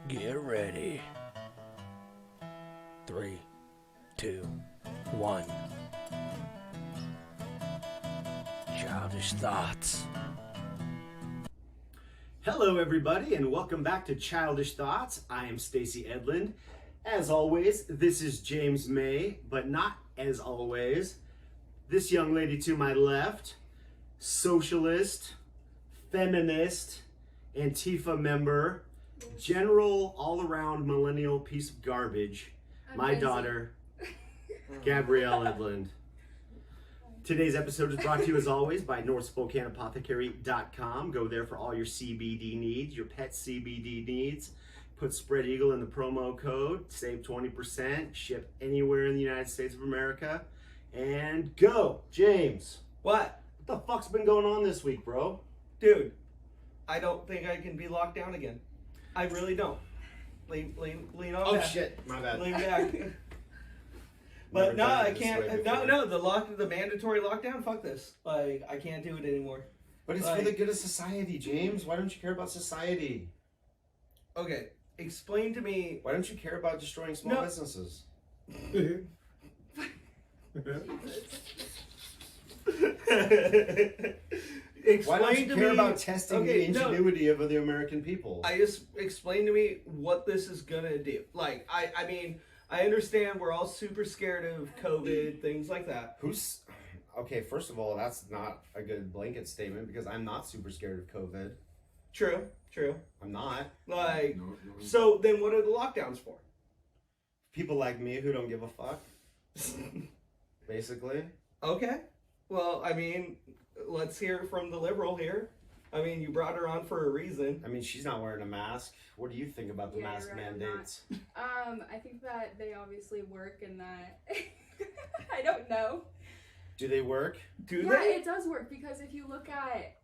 Get ready. 3, 2, 1. Childish thoughts. Hello, everybody, and welcome back to Childish Thoughts. I am Stacey Edlund. As always, this is James May, but not as always. This young lady to my left, socialist, feminist, Antifa member, general all-around millennial piece of garbage, my daughter, Gabrielle Edlund. Today's episode is brought to you, as always, by NorthSpokaneApothecary.com. Go there for all your CBD needs, your pet CBD needs. Put Spread Eagle in the promo code, save 20%, ship anywhere in the United States of America. And go, James. What? What the fuck's been going on this week, bro? Dude, I don't think I can be locked down again. I really don't. Lean on Oh back. shit, my bad. Lean back. But no, I can't. No, the mandatory lockdown. Fuck this. Like, I can't do it anymore. But it's for the good of society, James. Why don't you care about society? Okay, explain to me. Why don't you care about destroying small businesses? Why don't you care about testing the ingenuity of the American people? Explain to me what this is gonna do. Like, I mean, I understand we're all super scared of COVID, things like that. Okay, first of all, that's not a good blanket statement because I'm not super scared of COVID. True. I'm not. Like, so then what are the lockdowns for? People like me who don't give a fuck. Basically. Okay. Well, I mean, let's hear from the liberal here. I mean, you brought her on for a reason. I mean, she's not wearing a mask. What do you think about the mask mandates? I think that they obviously work and that I don't know. Do they work? Yeah, it does work because if you look at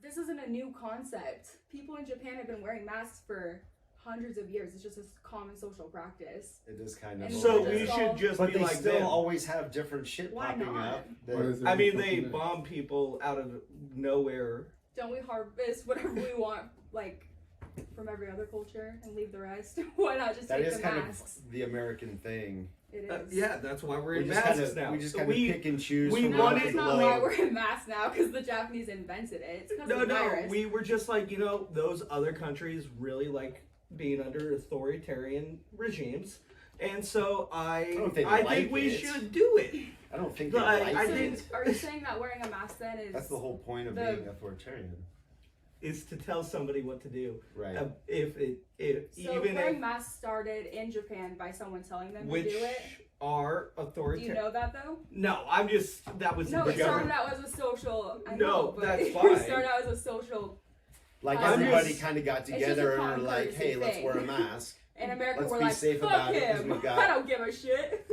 this isn't a new concept. People in Japan have been wearing masks for hundreds of years. It's just a common social practice. It is kind of. So we should just but be like they still them. always have different shit popping up. I mean, they bomb people out of nowhere. Don't we harvest whatever we want, like, from every other culture and leave the rest? Why not just take the masks? That is kind of the American thing. It is. Yeah, that's why we're in masks now. We just kind of pick and choose. That's not why we're in masks now, because the Japanese invented it. It's because of the virus. We were just like, those other countries really like being under authoritarian regimes. And so I think we should do it. I don't think Are you saying that wearing a mask then is... That's the whole point of being authoritarian. Is to tell somebody what to do. Right. Wearing masks started in Japan by someone telling them to do it? Which are authoritarian. Do you know that though? No, that was No, it started out as a social... that's fine. It started out as a social... Like everybody kind of got together and were like, hey, let's wear a mask. In America, let's we're be like, safe fuck about him. It I don't give a shit.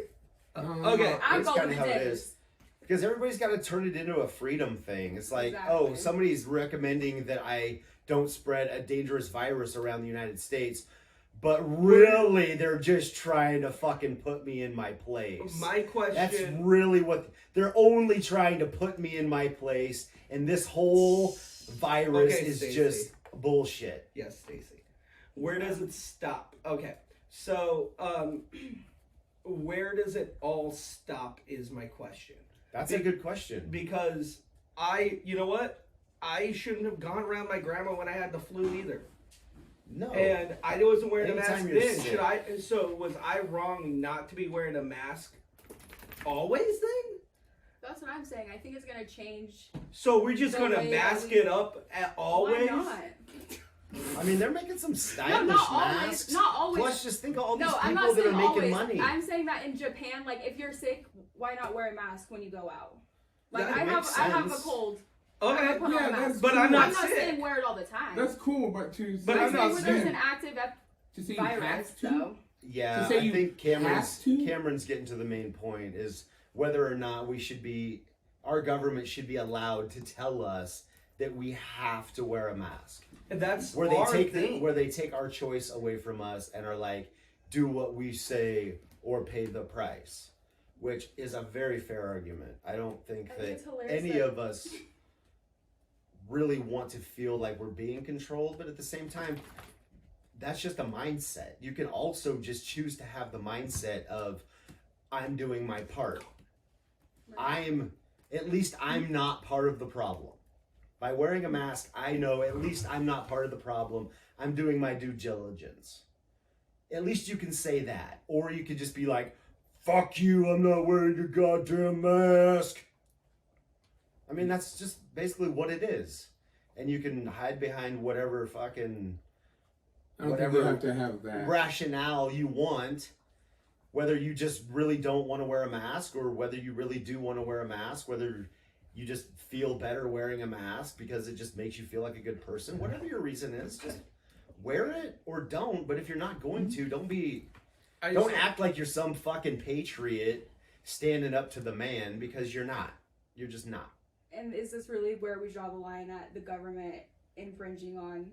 Okay. I'm that's going kind of how it is. Because everybody's got to turn it into a freedom thing. It's like, oh, somebody's recommending that I don't spread a dangerous virus around the United States. But really, they're just trying to fucking put me in my place. My question... That's really what... They're only trying to put me in my place. And this whole virus is Stacey. just bullshit. Yes, Stacey. Where does it stop? Okay. So, where does it all stop is my question. That's a good question. Because you know what? I shouldn't have gone around my grandma when I had the flu either. No. And I wasn't wearing a mask then. Sick. So was I wrong not to be wearing a mask always then? That's what I'm saying. I think it's going to change. So we're just going to mask it up at always? Why not? I mean, they're making some stylish masks. Not always. Plus, just think of all these I'm people not that are saying making always. money. I'm saying that in Japan, like, if you're sick, why not wear a mask when you go out? Like, That I makes have a sense. cold. Okay, I put on a mask. but I'm not I'm not sick. saying wear it all the time. That's cool, but I'm saying when there's an active to say virus, though. Yeah, I think Cameron's getting to the main point is whether or not our government should be allowed to tell us that we have to wear a mask. And that's where they take our choice away from us and are like, do what we say or pay the price, which is a very fair argument. I don't think that any of us really want to feel like we're being controlled, but at the same time, that's just a mindset. You can also just choose to have the mindset of, I'm doing my part. At least I'm not part of the problem. By wearing a mask, I know at least I'm not part of the problem. I'm doing my due diligence. At least you can say that. Or you could just be like, fuck you, I'm not wearing your goddamn mask. I mean, that's just basically what it is. And you can hide behind whatever fucking... I don't think you have to have that rationale you want, whether you just really don't want to wear a mask or whether you really do want to wear a mask, whether you just feel better wearing a mask because it just makes you feel like a good person. Whatever your reason is, just wear it or don't. But if you're not going to, don't act like you're some fucking patriot standing up to the man, because you're not. You're just not. And is this really where we draw the line at the government infringing on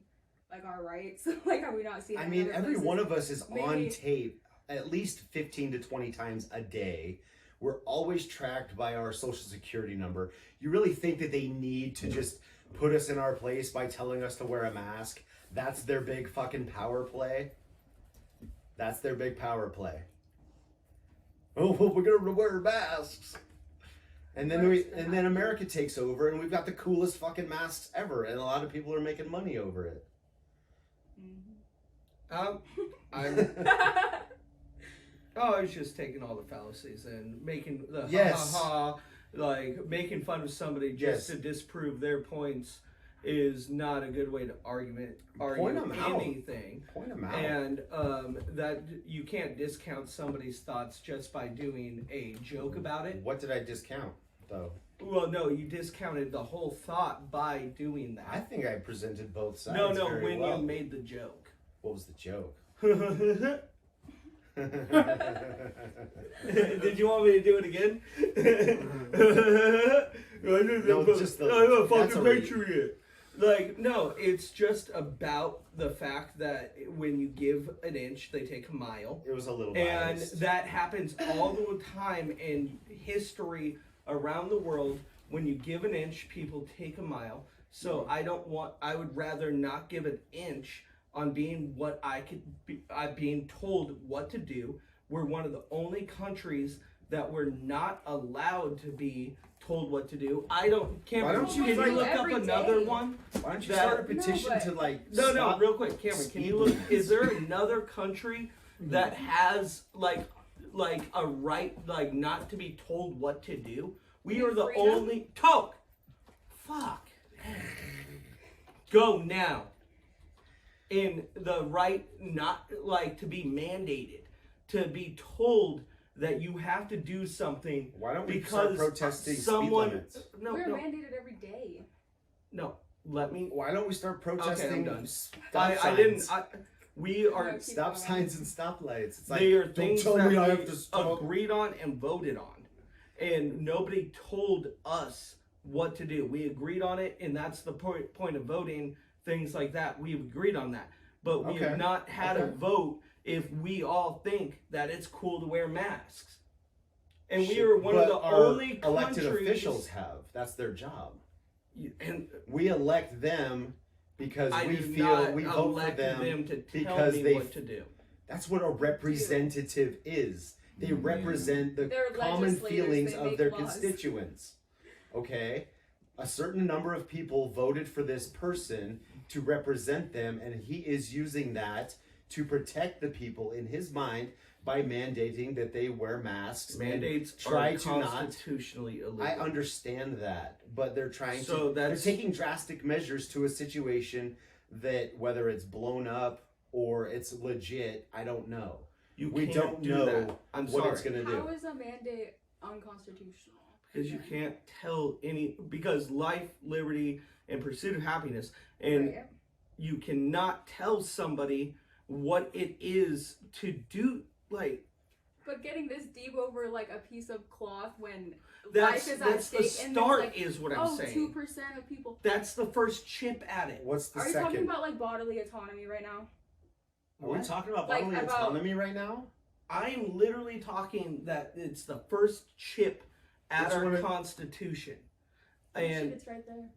like our rights? Like, are we not seeing? I mean, every one of us is on tape at least 15 to 20 times a day. We're always tracked by our social security number. You really think that they need to just put us in our place by telling us to wear a mask? That's their big fucking power play. That's their big power play. Oh, well, we're gonna wear masks. And then America takes over, and we've got the coolest fucking masks ever, and a lot of people are making money over it. I was just taking all the fallacies and making the like making fun of somebody just to disprove their points is not a good way to argue anything. Point them out. And that you can't discount somebody's thoughts just by doing a joke about it. What did I discount, though? Well, no, you discounted the whole thought by doing that. I think I presented both sides. No, very well. You made the joke. What was the joke? Did you want me to do it again? No, just I'm a fucking patriot. Like, no, it's just about the fact that when you give an inch, they take a mile. It was a little and biased. That happens all the time in history around the world. When you give an inch, people take a mile. So I would rather not give an inch on being being told what to do. We're one of the only countries that we're not allowed to be told what to do. Can you look up another one? Why don't you start a petition to No, real quick, Cameron, can you look, is there another country that has like a right not to be told what to do? We are the only fuck. Go now. In the right not to be mandated, to be told that you have to do something. Why don't we start protesting speed limits? We're mandated every day. No, let me. Why don't we start protesting? Okay, I'm done. I didn't. We are stop signs and stoplights. It's like, they are things don't tell that me I we have to stop. agreed on and voted on, and nobody told us what to do. We agreed on it, and that's the point of voting. Things like that, we've agreed on that, but we have not had a vote if we all think that it's cool to wear masks. And we are one of the only elected countries, officials have. That's their job. And we elect them because we vote for them to because tell me what to do. That's what a representative is. They represent the common feelings of their constituents. Okay? A certain number of people voted for this person to represent them, and he is using that to protect the people in his mind by mandating that they wear masks. Mandates try are to not constitutionally illegal. I understand that, but they're trying they're taking drastic measures to a situation that, whether it's blown up or it's legit, I don't know. We don't know what it's going to do. How is a mandate unconstitutional? Because you can't tell because life, liberty, and pursuit of happiness, and you cannot tell somebody what it is to do, But getting this deep over a piece of cloth when life is at stake, the start is what I'm saying. 2% of people. That's the first chip at it. What's the second? second? Are you talking about bodily autonomy right now? Are we talking about bodily autonomy right now? I am literally talking that it's the first chip at our Constitution. And it's right there.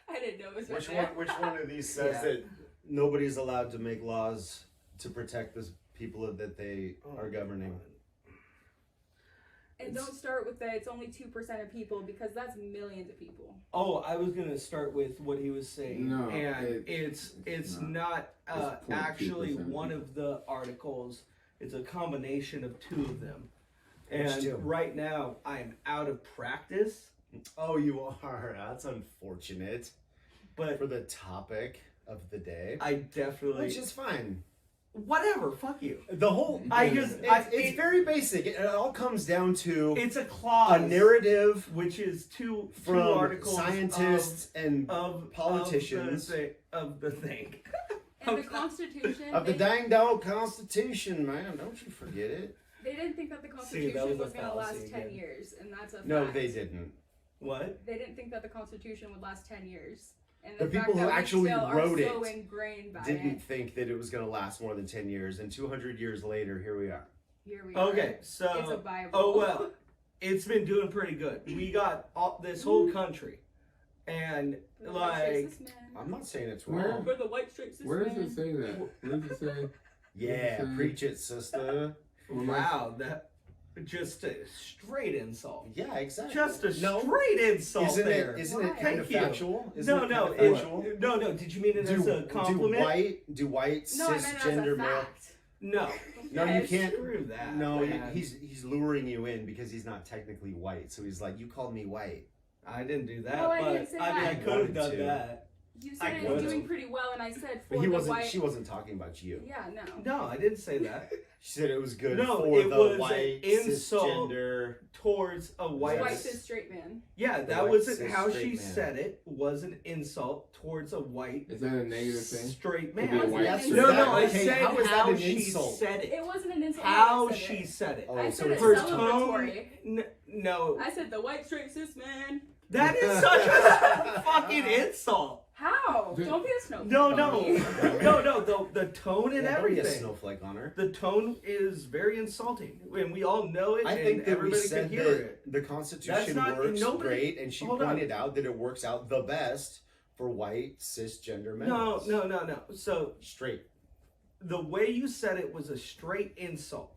I didn't know it was Which one of these says that nobody's allowed to make laws to protect the people that they are governing. And don't start with that it's only 2% of people, because that's millions of people. Oh, I was gonna start with what he was saying. No, and it's not It's actually 0.2% one of the articles. It's a combination of two of them. And Which two? right now, I'm out of practice. Oh, you are. That's unfortunate. But For the topic of the day, I definitely which is fine. whatever. Fuck you. The whole it's very basic. It all comes down to It's a clause, a narrative which is two from articles scientists and of politicians of the thing. And the Constitution, of the they, dang dog Constitution, man. Don't you forget it. they didn't think that the See, Constitution that was a was going to last fallacy 10 again. years, and that's a fact. No, they didn't. What? They didn't think that the Constitution would last 10 years. And The fact people who that we actually still wrote are so it ingrained by Didn't it. think that it was going to last more than 10 years, and 200 years later, here we are. Here we are. Okay, It's a so Bible. oh well, it's been doing pretty good. We got this whole country, and The white straight like cis man. I'm not saying it's Where? wrong. For the white straight cis Where does man. it say that? Where does it say? Yeah, Mhm. preach it, sister. wow, that just a straight insult. Yeah, exactly. Just a No. straight insult Isn't there. isn't it Why? kind of Thank you. factual? Isn't No, it no, kind of factual? no. Did you mean it as a compliment? Do white No, I meant it as cisgender a male? fact. No, No, you Yes. can't. screw that. No, man. he's luring you in because he's not technically white. So he's like, you called me white. I didn't do that, No, I but didn't say I mean, I that. could have Wanted done to. that. You I said it's could've. doing pretty well, and I said for But he the wasn't. white. She wasn't talking about you. Yeah, no. No, I didn't say that. She said it was good No, for it the was an white insult. cisgender. Towards a white. White cis straight man. Yeah, The that white wasn't cis how straight she man. said it. Was an insult towards a white Is that a negative thing? straight To be man. a white Yes, straight No, man? no, I Okay, said how is that how an she insult? said it. It wasn't an insult. How I said she it. said it. Oh, I so said it's it Her celebratory. tone. No, I said the white straight cis man. that is such a fucking insult. How? Dude. Don't be a snowflake. No, on no, me. no. The tone and Yeah, don't be a everything. snowflake on her. The tone is very insulting, and we all know it, I and think that we everybody can said hear that it. the That's Constitution not- works nobody- great, and she hold on. pointed out that it works out the best for white cisgender men. No. So Straight. the way you said it was a straight insult.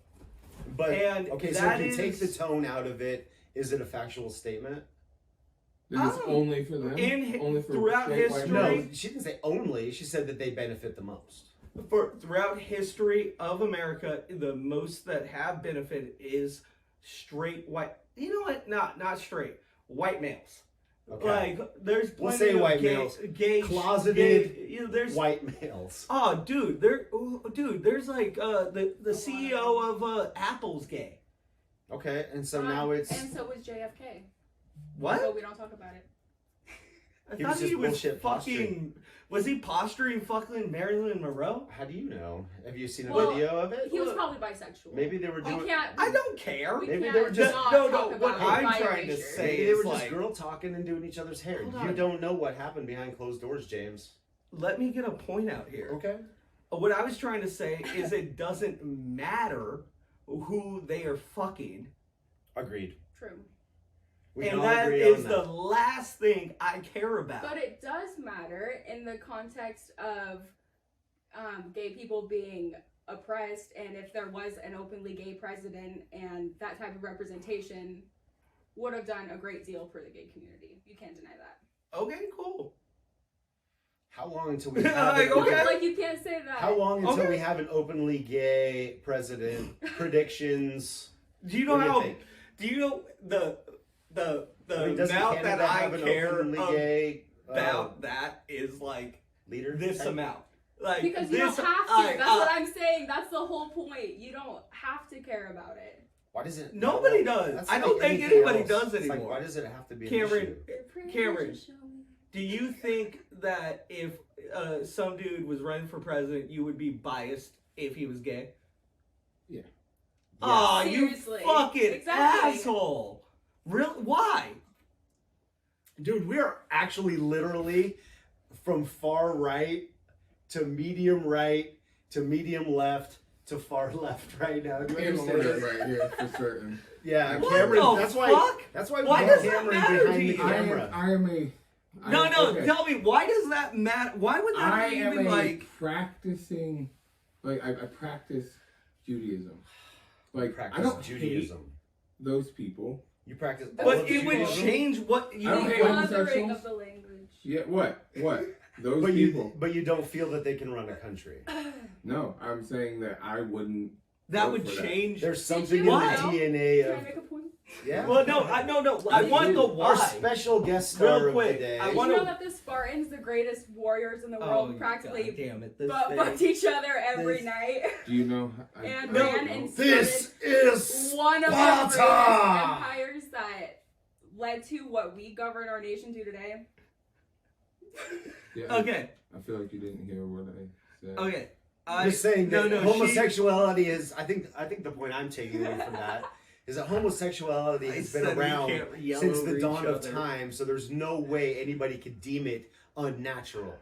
But And okay, so that if you take the is- tone out of it, is it a factual statement? Then it's Oh. only for them? Only for Throughout straight white history- men? No, she didn't say only. She said that they benefit the most. For throughout history of America, the most that have benefited is straight white. You know what? Not straight white males. Okay. Like there's We'll plenty say of white gay, males. gay, Closeted gay, you know, there's White males. oh dude, there's like the CEO of Apple's gay. Okay, and so now it's And so was JFK. What? But we don't talk about it. I He thought was just he was bullshit fucking. Was he posturing fucking Marilyn Monroe? how do you know? Have you seen a Well, video of it? He was probably bisexual. Maybe they were We doing. can't. I don't care. We Maybe can't they were just- not No, talk what about I'm it by trying to erasure. say Maybe they were is just like- girl talking and doing each other's hair. Hold You on. don't know what happened behind closed doors, James. Let me get a point out here. Okay. What I was trying to say is it doesn't matter who they are fucking. Agreed. True. We can And all that agree is on the that. last thing I care about. But it does matter in the context of gay people being oppressed, and if there was an openly gay president, and that type of representation would have done a great deal for the gay community. You can't deny that. Okay, cool. How long until we have Like, an okay. open- Like you can't say that. How long until Okay. we have an openly gay president? Predictions. Do you know What do you how? think? Do you know the I mean, doesn't amount that Canada I have an care openly gay about that is like leader? this type? amount. Like Because you this, don't have to. like, That's what I'm saying. That's the whole point. You don't have to care about it. Why does it? Nobody does. That's I like don't think anything anybody else. does It's like, anymore. why does it have to be an Cameron, issue? Cameron, do you think that if some dude was running for president, you would be biased if he was gay? Yeah. Oh, Seriously. you fucking Exactly. asshole! Real? Why? Dude, we are actually literally from far right to medium left to far left right now. Do you Cam's understand it this? right here for certain. Yeah, What Cameron. the That's why. fuck? That's why we Why got does that Cameron matter behind to the you? camera. I am a No, okay. tell me, why does that matter? Why would that I even am like? practicing, like I practice Judaism. Like Practice I don't Judaism. hate those people. You practice. all But of it would Judaism? change what you. I don't hate The othering homosexuals. of the language. Yeah, what? Those But people. you don't feel that they can run a country. No, I'm saying that I wouldn't. That vote would for change. There's something in you the know? DNA Can I of make a point? yeah. Well, no, I want the why. Our special guest star Real of quick, the day. I Did want- you know that the Spartans, the greatest warriors in the world, practically God damn it! This fucked thing. each other every This- night Do you know? and No, ran no. and This is one of the Sparta! greatest empires that led to what we govern our nation to today. Yeah, Okay, I feel like you didn't hear what I said. okay. I'm just saying that no, homosexuality is. I think the point I'm taking away from that is that homosexuality I has been said we around can't yell since over the each dawn of other. time. So there's no way anybody could deem it unnatural.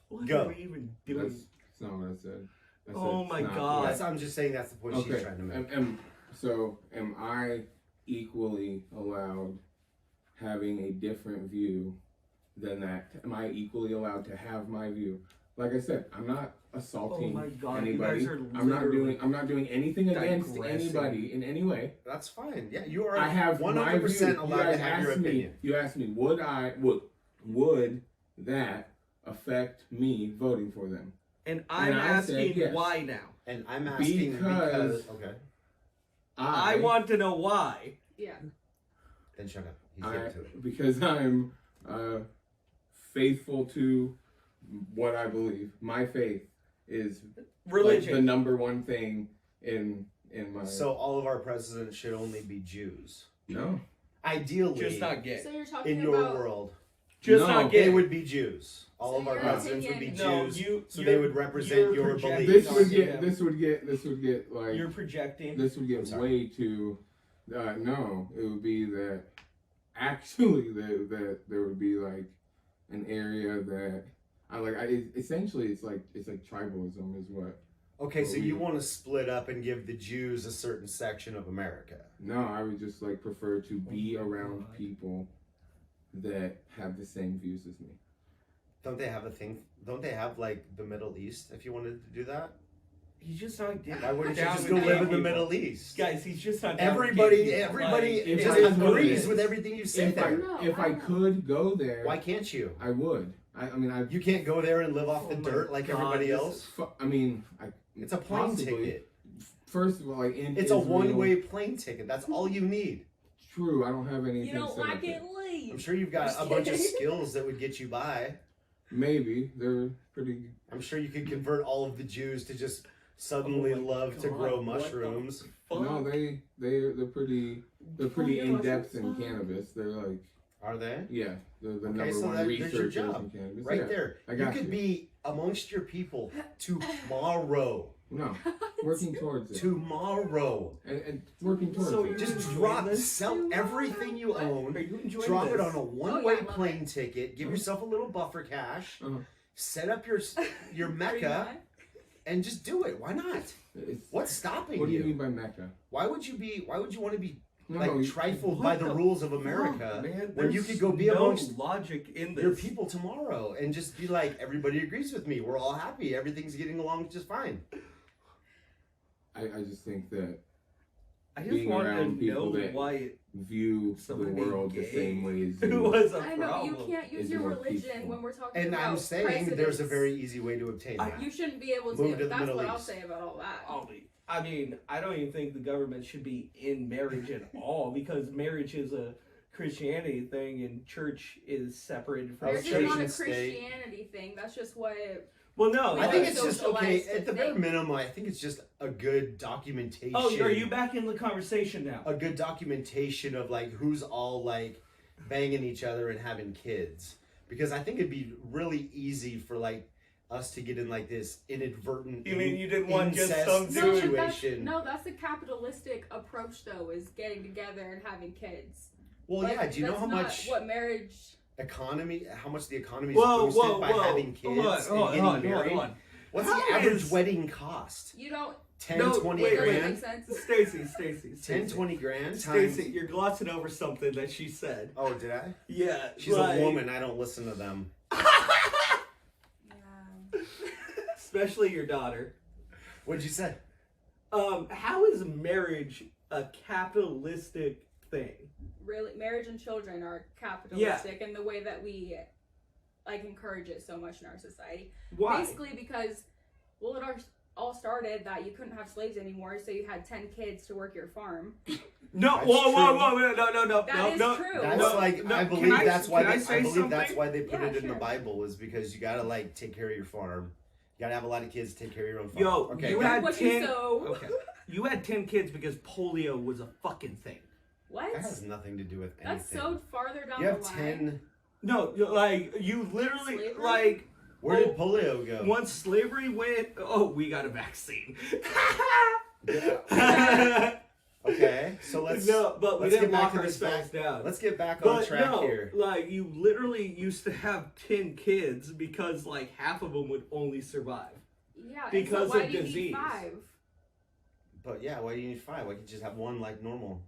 What Go. are we even doing? That's not what I said. I said Oh it's my not God. That's, I'm just saying that's the point she's Okay. trying to make. So am I equally allowed having a different view than that? Am I equally allowed to have my view? Like I said, I'm not assaulting Oh my God, you anybody. guys are I'm not literally doing anything against digressing. anybody in any way. That's fine. Yeah, you are I have 100% my view. allowed to have your opinion. You asked me, would that affect me voting for them? And I'm And I said asking yes. why now. And I'm asking because okay. I want to know why. Yeah. Then shut up. He's getting to it. Because I'm faithful to what I believe. My faith is Religion. like the number one thing in my. So all of our presidents should only be Jews. No, Ideally, Just not gay. So you're talking in your about world, Just No, not they gay. would be Jews. All So of our your presidents would be opinion- No, Jews. so you're- they would represent you're your projecting beliefs. this would get like You're projecting. this would I'm get sorry. way too. No, it would be that actually that there would be like an area that essentially it's like tribalism is what. Okay, so you we- want to split up and give the Jews a certain section of America. No, I would just like prefer to be around people that have the same views as me. Don't they have a thing? Don't they have like the Middle East? If you wanted to do that, He's just not getting. why wouldn't you down just with go gay live in the people. Middle East? Guys, he's just not. down with Everybody, gay people. everybody Like, It just is what it agrees is. with everything you say If I there. No, if I I don't. could go there, Why can't you? I would. I mean I You can't go there and live off the Oh my dirt like God, everybody this else. I mean I. It's a plane possibly. ticket. First of all, like in It's a Israel, one-way plane ticket. That's all you need. True, I don't have anything. you don't set like up it, yet. leave. I'm sure you've got Just a bunch of kidding. skills that would get you by. Maybe they're pretty. I'm sure you could convert all of the Jews to just suddenly Oh my love to God, grow what the mushrooms. fuck? No, they're pretty in depth in cannabis. They're like Are they? yeah, they're the Okay, number so one there's your researchers job. in cannabis. Right Yeah, there. I You got could you. be amongst your people tomorrow. No, working towards it Tomorrow. and working towards So it. you're Just enjoying drop, this? sell everything you Are own, you enjoying drop it this? on a Oh, one-way yeah, I love plane ticket, give yourself a little buffer cash, Uh-huh. set up your Are you Mecca, not? and just do it. Why not? It's- What's stopping What do you you? mean by Mecca? Why would you want to be No, like no, trifled what by the the rules of fuck, America man? when you There's could go be no amongst logic in this. your people tomorrow and just be like, everybody agrees with me. We're all happy. Everything's getting along just fine. I just think that I just being want around to know people that why it view Somebody the world the gay same way as it you. was a I know problem. you can't use Is your more religion peaceful. when we're talking And about I'm saying there's a presidents. very easy way to obtain that. You shouldn't be able Move to. to the That's Middle what I'll East. say about all that. I mean, I don't even think the government should be in marriage at all because marriage is a Christianity thing and church is separated from There's Church just church. not a and state. Christianity thing. That's just what. Well, no, I think it's Like just okay. socialized At the bare thing. minimum, I think it's just a good documentation. Oh, are you back in the conversation now? A good documentation of like who's all like banging each other and having kids, because I think it'd be really easy for like us to get in like this inadvertent. You mean you didn't want just incest some dude? situation? That's the capitalistic approach though, is getting together and having kids. Well, Like, yeah. Do you know that's how not much what marriage? economy? How much the economy is Whoa, boosted whoa, by whoa! having kids and getting married? What's How the average is- wedding cost? You don't. 10, No, 20 wait, Does that grand? make sense? Stacy. 10, 20 grand Stacy, times. you're glossing over something that she said. Oh, did I? Yeah, She's like- a woman. I don't listen to them. Yeah. Especially your daughter. What'd you say? How is marriage a capitalistic thing? Really, marriage and children are capitalistic in the way that we encourage it so much in our society. Why? Basically, because it all started that you couldn't have slaves anymore, so you had 10 kids to work your farm. No, That's whoa, true. no, That is no. true. That's No, like no, I can believe I- that's why can I they, say I believe that's something? why they put Yeah, it in the sure. Bible is because you gotta like take care of your farm. You gotta have a lot of kids to take care of your own farm. Yo, okay. you go had What you 10. sow. Okay, you had 10 kids because polio was a fucking thing. What? That has nothing to do with anything. That's so farther down You have the line. 10. No, you literally Slavery? Where did polio go? once slavery went. Oh, we got a vaccine. Okay, so let's No, but we let's didn't get back lock to this ourselves back. down. Let's get back on But track no, here. like you literally used to have 10 kids because like half of them would only survive. Yeah, Because and so why of do you disease. need 5? But yeah, why do you need 5? Why can't you just have one like normal?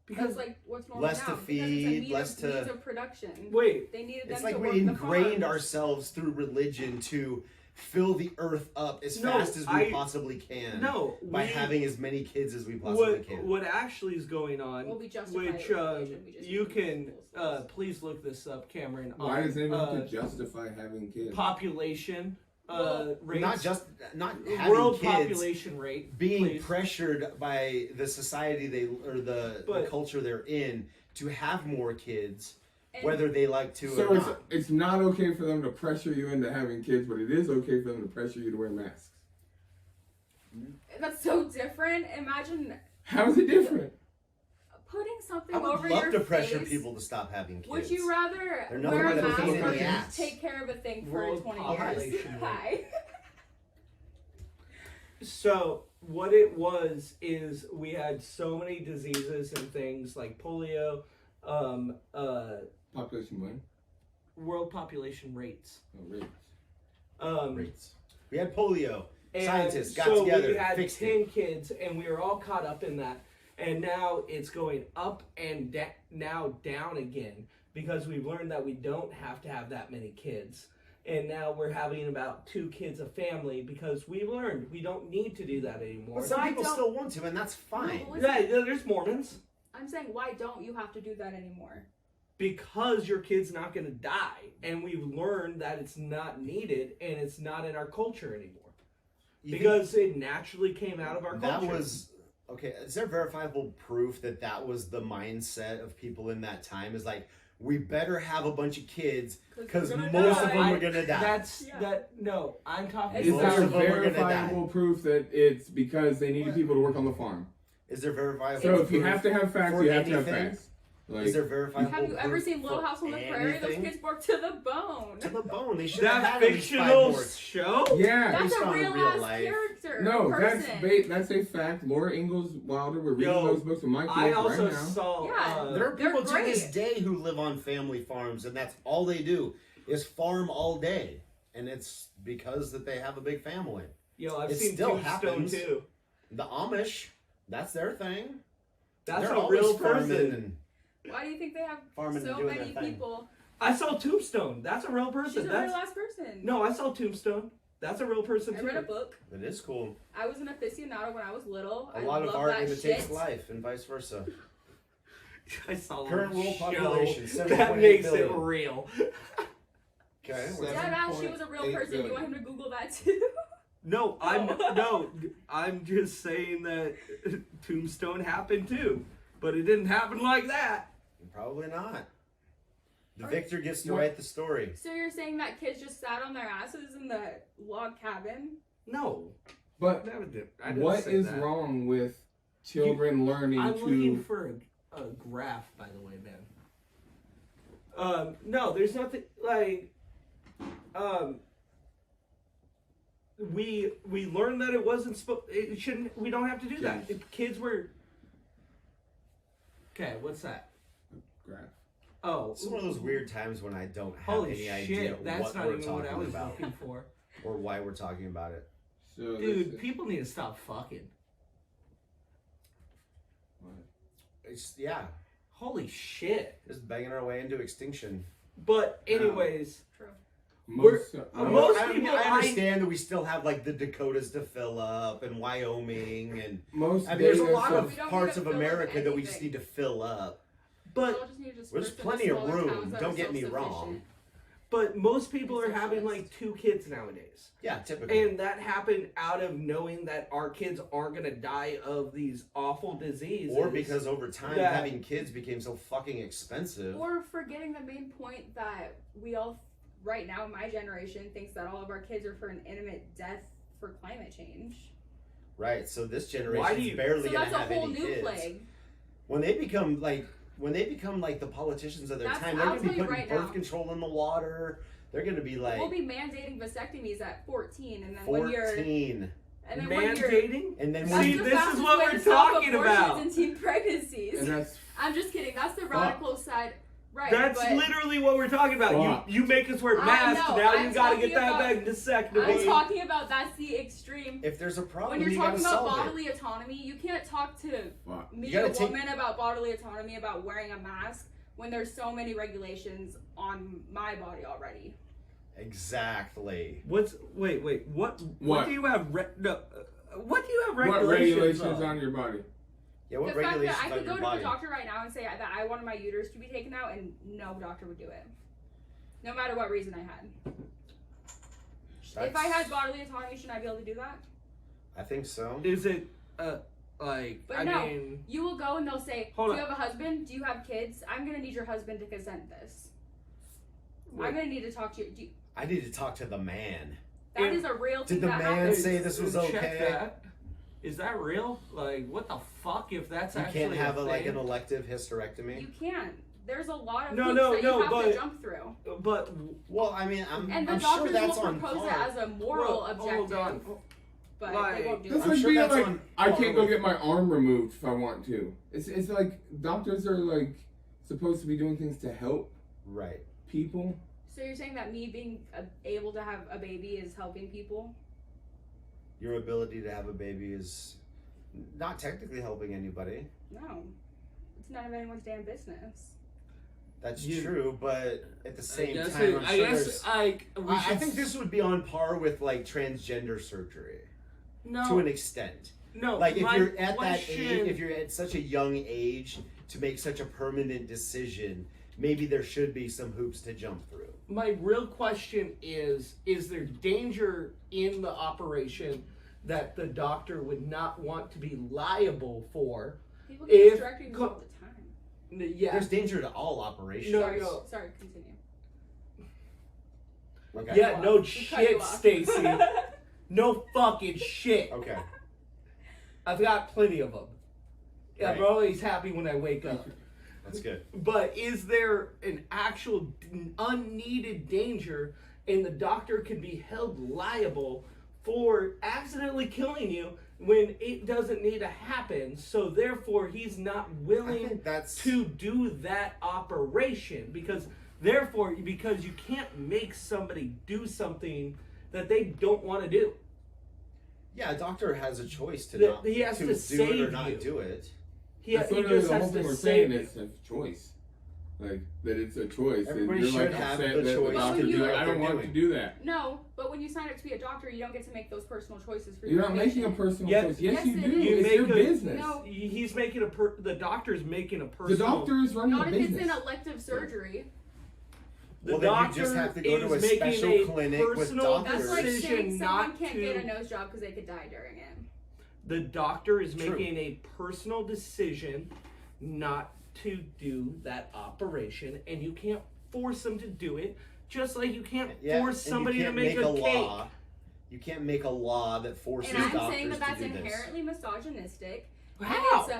Because what's normal less now? to Because feed, it's a need less of, to- needs of production. Wait, They needed It's them like to we work the ingrained farms. ourselves through religion to fill the earth up as No, fast as we I- possibly can. no, By we- having as many kids as we possibly what can. what actually is going on? Well, we justify which it with religion, we just you use it can as tools. please look this up, Cameron. Why on, does anyone have to justify having kids? population Well, rates? not having world kids, population rate being please. pressured by the society the But- culture they're in to have more kids, And- whether they like to So or it's not. it's not okay for them to pressure you into having kids, but it is okay for them to pressure you to wear masks. That's so different. Imagine How is it different? putting something I would over love your to pressure face. people to stop having kids. Would you rather They're nothing wear a but a mask pain in or the ass. take care of a thing for World 20 years? population rate. Hi. So what it was is we had so many diseases and things like polio, Population when? world population rates. Oh, rates. Rates. We had polio. And Scientists got so together, we had fixed 10 it. kids, and we were all caught up in that. And now it's going up and now down again because we've learned that we don't have to have that many kids. And now we're having about 2 kids a family because we learned we don't need to do that anymore. But some Why people don't- still want to, and that's fine. No, Yeah, there's Mormons. I'm saying, why don't you have to do that anymore? Because your kid's not going to die. And we've learned that it's not needed and it's not in our culture anymore. You think Because it naturally came out of our that culture. was okay. Is there verifiable proof that that was the mindset of people in that time? Is like, we better have a bunch of kids because they're gonna most of die. them are gonna die. That's Yeah. that. No, I'm talking. Is Is Most there of them are gonna verifiable proof that it's because they needed What? people to work on the farm? Is there verifiable So proof? if you have to have facts, for you have to have anything? facts. Like, Is there verifiable Have you ever proof seen Little for House on the Prairie? Those anything? kids work to the bone. To the bone. They should have That had at least 5 fictional more. show? yeah. That's based a on real real ass life. character. No, person. that's a fact. Laura Ingalls Wilder, we're reading Yo, those books with my kids I also right now. saw. Yeah. There are They're people to this great. day who live on family farms, and that's all they do is farm all day, and it's because that they have a big family. Yo, I've It seen still Tombstone happens. too. The Amish, that's their thing. That's They're a always real farming person. and Why do you think they have farming and so doing many their thing. people? I saw Tombstone. That's a real She's person. a That's real ass person. no, I saw Tombstone. That's a real person I too. read a book. It is cool. I was an aficionado when I was little. A I lot of love art that imitates shit. life, and vice versa. I saw Current a world show population, that 7.8 makes it billion. real. Okay. Seven. Dad asked she was a real 7.8 person. You billion. want him to Google that too? No, I'm just saying that Tombstone happened too, but it didn't happen like that. Probably not. The victor gets to write the story. So you're saying that kids just sat on their asses in the log cabin? No, But I didn't what say is that. wrong with children learning I'm looking to? for a graph, by the way, man. No, there's nothing like. We learned that it wasn't supposed. It shouldn't. We don't have to do that. Yes. If kids were. Okay, what's that? Graph. Oh, It's one of those weird times when I don't have holy any shit! idea That's what not we're even what I talking was about looking for. or why we're talking about it. So Dude, people need to stop fucking. Yeah, Holy shit. just banging our way into extinction. But anyways, True. most people, I understand that we still have like the Dakotas to fill up and Wyoming and most I mean, there's a data lot says- of We don't parts need of to fill up America that we just anything. need to fill up. We but all just need to There's disperse to plenty the of smaller room, towns that don't are get me self-sufficient. wrong. but most people are It's having socialist. like 2 kids nowadays. Yeah, typically. And that happened out of knowing that our kids aren't going to die of these awful diseases. Or because over time that- having kids became so fucking expensive. Or forgetting the main point that we all, right now, my generation, thinks that all of our kids are for an imminent death for climate change. Right, so this Why do generation's you- barely So gonna that's a have whole any new kids. plague. When they become like the politicians of their That's- time, they're I'll gonna be tell you putting right birth now. control in the water. They're gonna be like We'll be mandating vasectomies at 14, and then when you're 14. and then when you're mandating? And then See, when this you, is fastest what way we're to stop talking abortions about. and teen pregnancies. and that's I'm just kidding. That's the radical side, right? That's but literally what we're talking about. Fuck. You make us wear I masks, know, now I'm you gotta talking get that about- back I'm vasectomy. talking about that's the extreme. if there's a problem, When you're you talking gotta about solve bodily autonomy, you can't talk to fuck. me, You gotta a take- woman, about bodily autonomy, about wearing a mask, when there's so many regulations on my body already. it. Exactly. What do you have what do you have What regulations, regulations on your body? Yeah, what The fact regulations that I on could go your to body? the doctor right now and say that I wanted my uterus to be taken out, and no doctor would do it. No matter what reason I had. If I had bodily autonomy, shouldn't I be able to do that? I think so. Is it like But I no. mean You will go and they'll say, Hold do you on. have a husband? Do you have kids? I'm going to need your husband to consent this. Wait. I'm going to need to talk to you. I need to talk to the man. That And is a real thing Did the that man happens. say this was check okay? that. Is that real? Like what the fuck if that's You actually can't have a like thing? an elective hysterectomy. You can't. There's a lot of No, hoops no, that no, you have but- to jump through. But Well, I mean, And the I'm sure doctors that's will on propose it par. as a moral Well, objective. hold on. But Like, they won't do That's it. I'm like sure being that's like, on I par can't go with- get my arm removed if I want to. It's like doctors are like supposed to be doing things to help Right. people. So you're saying that me being able to have a baby is helping people? Your ability to have a baby is not technically helping anybody. No. It's none of anyone's damn business. That's You- true, but at the same I guess time, I'm I sure guess there's. we I should think this would be on par with like transgender surgery no to an extent. no Like if my you're at that question- age, if you're at such a young age to make such a permanent decision, maybe there should be some hoops to jump through. My real question is there danger in the operation that the doctor would not want to be liable for? People get If hysterectomies co- all the time. Yeah. There's danger to all operations. No, sorry, no. sorry, continue. Okay. Yeah, no We cut shit, you off. Stacey. No fucking shit. Okay. I've got plenty of them. Right. I'm always happy when I wake up. That's good. But is there an actual unneeded danger and the doctor can be held liable for accidentally killing you when it doesn't need to happen, so therefore he's not I willing think that's to do that operation because you can't make somebody do something that they don't want to do. yeah. A doctor has a choice to That not he has to do it or save not you. do it. He That's just literally the has whole thing to we're save saying. you. It's a choice. Like that, it's a choice. Everybody and you're should like have upset the that choice the to doctor do do what it. I they're don't want doing. to do that. No, but when you sign up to be a doctor, you don't get to make those personal choices for You're your not making a patient. personal Yeah. choice. Yes, Yes, you it do. is. You It's make your a- business. No. He's making the doctor's making a The personal. doctor is running Not a if it's business. an elective surgery. The Well, then you doctor just have to go to a is making special a clinic with personal doctors. That's like decision saying someone not can't to. get a nose job because they could die during it. The doctor is True. making a personal decision not to do that operation, and you can't force them to do it. Just like you can't Yeah, force and somebody you to can't make a cake. law. You can't make a law that forces And I'm doctors saying that that's to do this. inherently misogynistic. And How? it's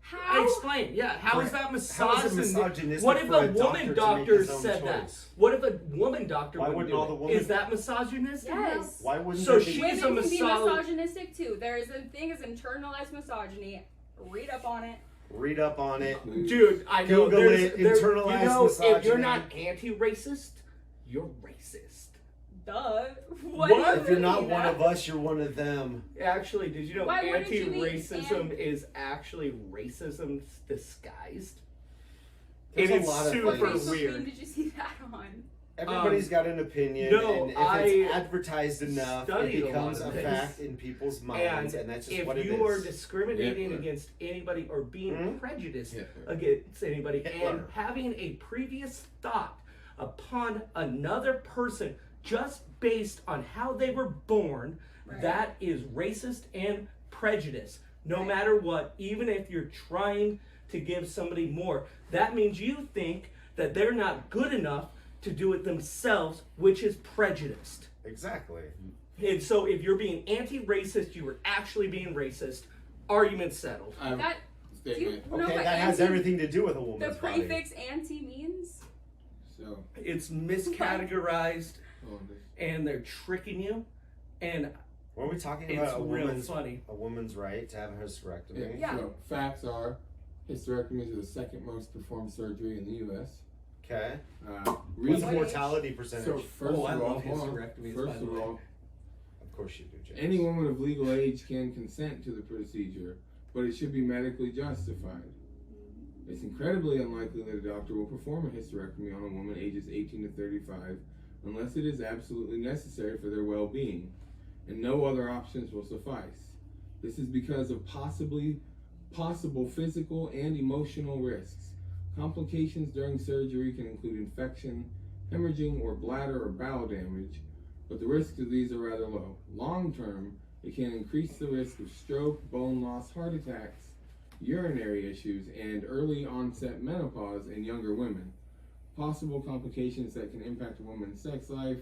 how? Explain. Yeah. How is that How is it misogynistic? misogynistic What if for a a doctor woman to doctor make his own said that? choice? What if a woman doctor Why would wouldn't do all the it? women- Is that misogynistic? Yes. Why wouldn't So there be? she- Women She's a can be misogy- misogynistic too. There is a thing as internalized misogyny. Read up on it. Read up on it. Dude, I know. Google there's, it, there, internalized you know, if you're misogyny. not anti-racist, you're racist. duh. What? do you If you're not mean one that? of us, you're one of them. Actually, did you know Why wouldn't you be anti-racism is actually racism disguised? There's And a it's lot of super What things. Facebook weird. meme did you see that on? Everybody's got an opinion, no, and if I it's advertised enough, it studied a becomes lot a of this. fact in people's minds, and that's just if what it you are is. discriminating Hitler. against anybody or being Mhm. prejudiced Hitler. against anybody Hitler. and having a previous thought upon another person just based on how they were born, Right. that is racist and prejudice. No Right. matter what, even if you're trying to give somebody more, that means you think that they're not good enough to do it themselves, which is prejudiced. Exactly. And so if you're being anti-racist, you were actually being racist. Argument settled. I have That a statement. you know Okay, what that has anti- everything to do with a the woman's body. prefix anti means? So, It's miscategorized hold this. and they're tricking you. And Were we talking it's about real funny. a woman's right to have a hysterectomy? Yeah. So, facts are hysterectomies are the second most performed surgery in the U.S. Okay. Uh, What's the reason, What- mortality percentage? so first Oh, I of all, love hold on. hysterectomies, by First the of way. all, Of course you do, James. any woman of legal age can consent to the procedure, but it should be medically justified. It's incredibly unlikely that a doctor will perform a hysterectomy on a woman ages 18 to 35 unless it is absolutely necessary for their well-being, and no other options will suffice. This is because of possible physical and emotional risks. Complications during surgery can include infection, hemorrhaging, or bladder or bowel damage, but the risks of these are rather low. Long term, it can increase the risk of stroke, bone loss, heart attacks, urinary issues, and early onset menopause in younger women. Possible complications that can impact a woman's sex life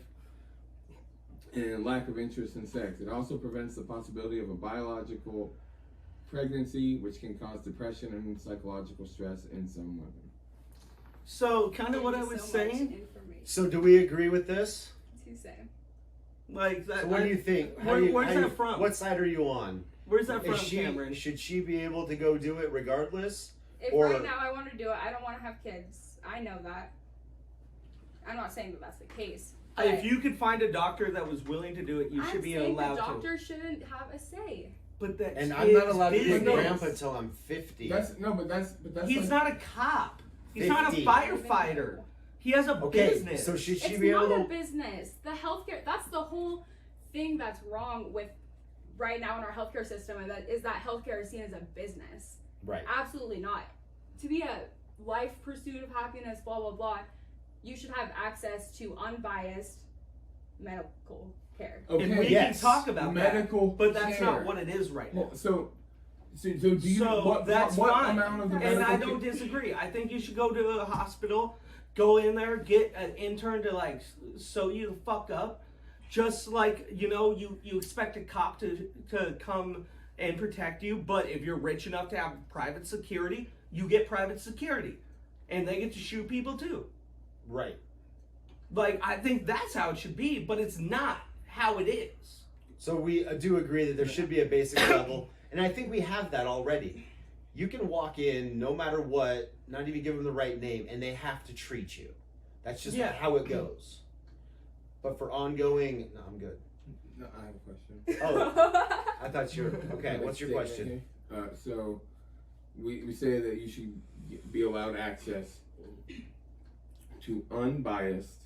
and lack of interest in sex. It also prevents the possibility of a biological pregnancy, which can cause depression and psychological stress in some women. So kind of what I Gave me was so much saying, information So do we agree with this? to say. like that. So what do you think? Where's that from? What side are you on? Where's that from, Is she, Cameron? should she be able to go do it regardless? If Or- right now I want to do it, I don't want to have kids. I know that. I'm not saying that that's the case. If but you could find a doctor that was willing to do it, you I'm should be saying allowed the to. doctor shouldn't have a say. But that's And I'm not his allowed to be a business. grandpa until I'm 50. But that's He's like, not a cop. He's not a 50. firefighter. He has a Okay, business. so should she It's be not able a to? business. The healthcare, that's the whole thing that's wrong with right now in our healthcare system, and that is that healthcare is seen as a business. Right. Absolutely not. To be a life pursuit of happiness, blah, blah, blah, you should have access to unbiased medical care. okay. and we yes. can talk about medical that, but that's care. not what it is right now. Well, so do you? So what that's what fine. amount of the And I medical don't disagree. I think you should go to a hospital, go in there, get an intern to like sew you the fuck up, just like you expect a cop to come and protect you. But if you're rich enough to have private security, you get private security, and they get to shoot people too. Right. Like I think that's how it should be, but it's not how it is. So we do agree that there should be a basic level, and I think we have that already. You can walk in no matter what, not even give them the right name, and they have to treat you. That's just Yeah. how it goes. But for ongoing, no, I'm good. No, I have a question. Oh, I thought you were okay. What's your Statement question? here. So we say that you should be allowed access to unbiased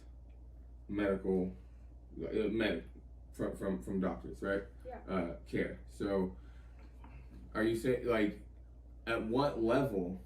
medical from doctors, right? Yeah. Care. So are you saying like at what level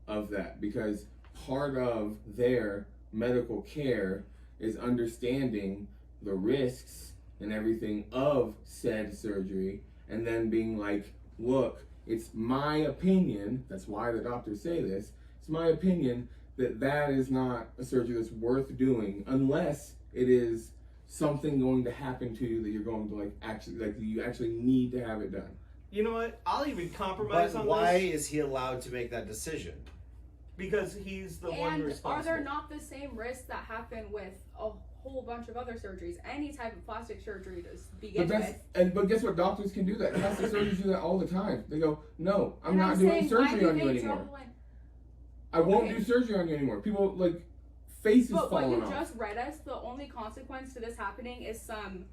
of that? Because part of their medical care is understanding the risks and everything of said surgery, and then being like, look, it's my opinion, that's why the doctors say this, it's my opinion that is not a surgery that's worth doing unless it is something going to happen to you that you're going to you actually need to have it done. You know what? I'll even compromise But on why this is he allowed to make that decision? because he's the one And responsible. are there not the same risks that happen with a whole bunch of other surgeries? Any type of plastic surgery to begin But guess what? Doctors can do that. Plastic surgeons do that all the time. They go, no, I'm And not I'm doing saying, why surgery do on you they anymore. draw the line? I won't Okay. do surgery on you anymore. People like face is But what falling you off. just read us, the only consequence to this happening is some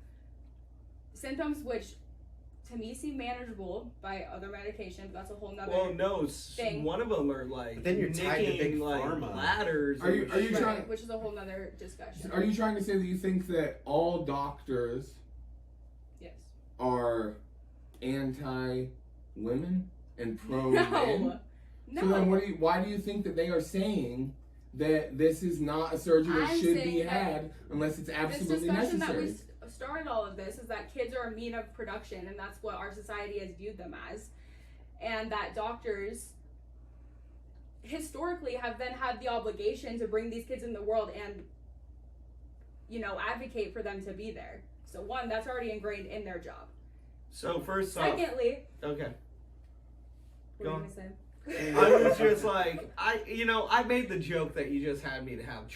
symptoms which to me seem manageable by other medication, but that's a whole nother thing. One of them are like But then you're tied to nicking, big like pharma. ladders. Are you and shit. trying- which is a whole nother discussion. Are you trying to say that you think that all doctors Yes. are anti-women and pro-men? No. So then why do you think that they are saying that this is not a surgery that I'm should saying be that had unless it's This absolutely discussion necessary? that we started all of this is that kids are a mean of production, and that's what our society has viewed them as. And that doctors historically have then had the obligation to bring these kids in the world and, advocate for them to be there. So one, that's already ingrained in their job. So first off, Secondly, okay. what Go are on. you gonna say? I was just like, I made the joke that you just had me to have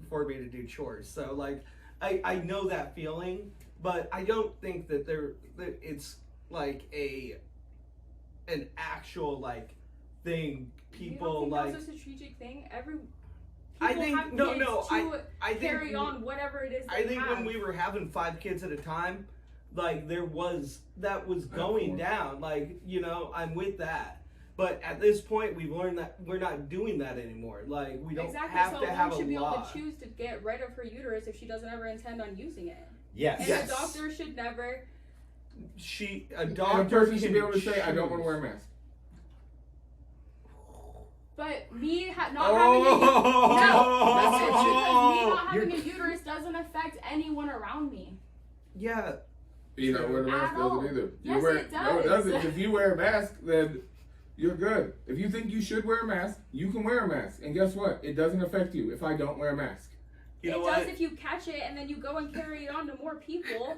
for me to do chores. So like, I know that feeling, but I don't think that it's like an actual like thing. People you don't think like. that's a strategic thing. I think have no, kids no. to I think carry on whatever it is. I they think have. when we were having 5 kids at a time, like that was going down. Like I'm with that. But at this point, we've learned that we're not doing that anymore. Like we don't have to have a law. One should be able to choose to get rid of her uterus if she doesn't ever intend on using it. Yes. And Yes. a doctor should never. A And doctor a person should can be able to say, "I don't choose. want to wear a mask." But me not having a Oh. me not having a uterus doesn't affect anyone around me. Yeah. You don't wear the mask, At all. doesn't either. Yes, it No, it does. doesn't. If you wear a mask, then you're good. If you think you should wear a mask, you can wear a mask. And guess what? It doesn't affect you if I don't wear a mask. You know It what? does if you catch it and then you go and carry it on to more people.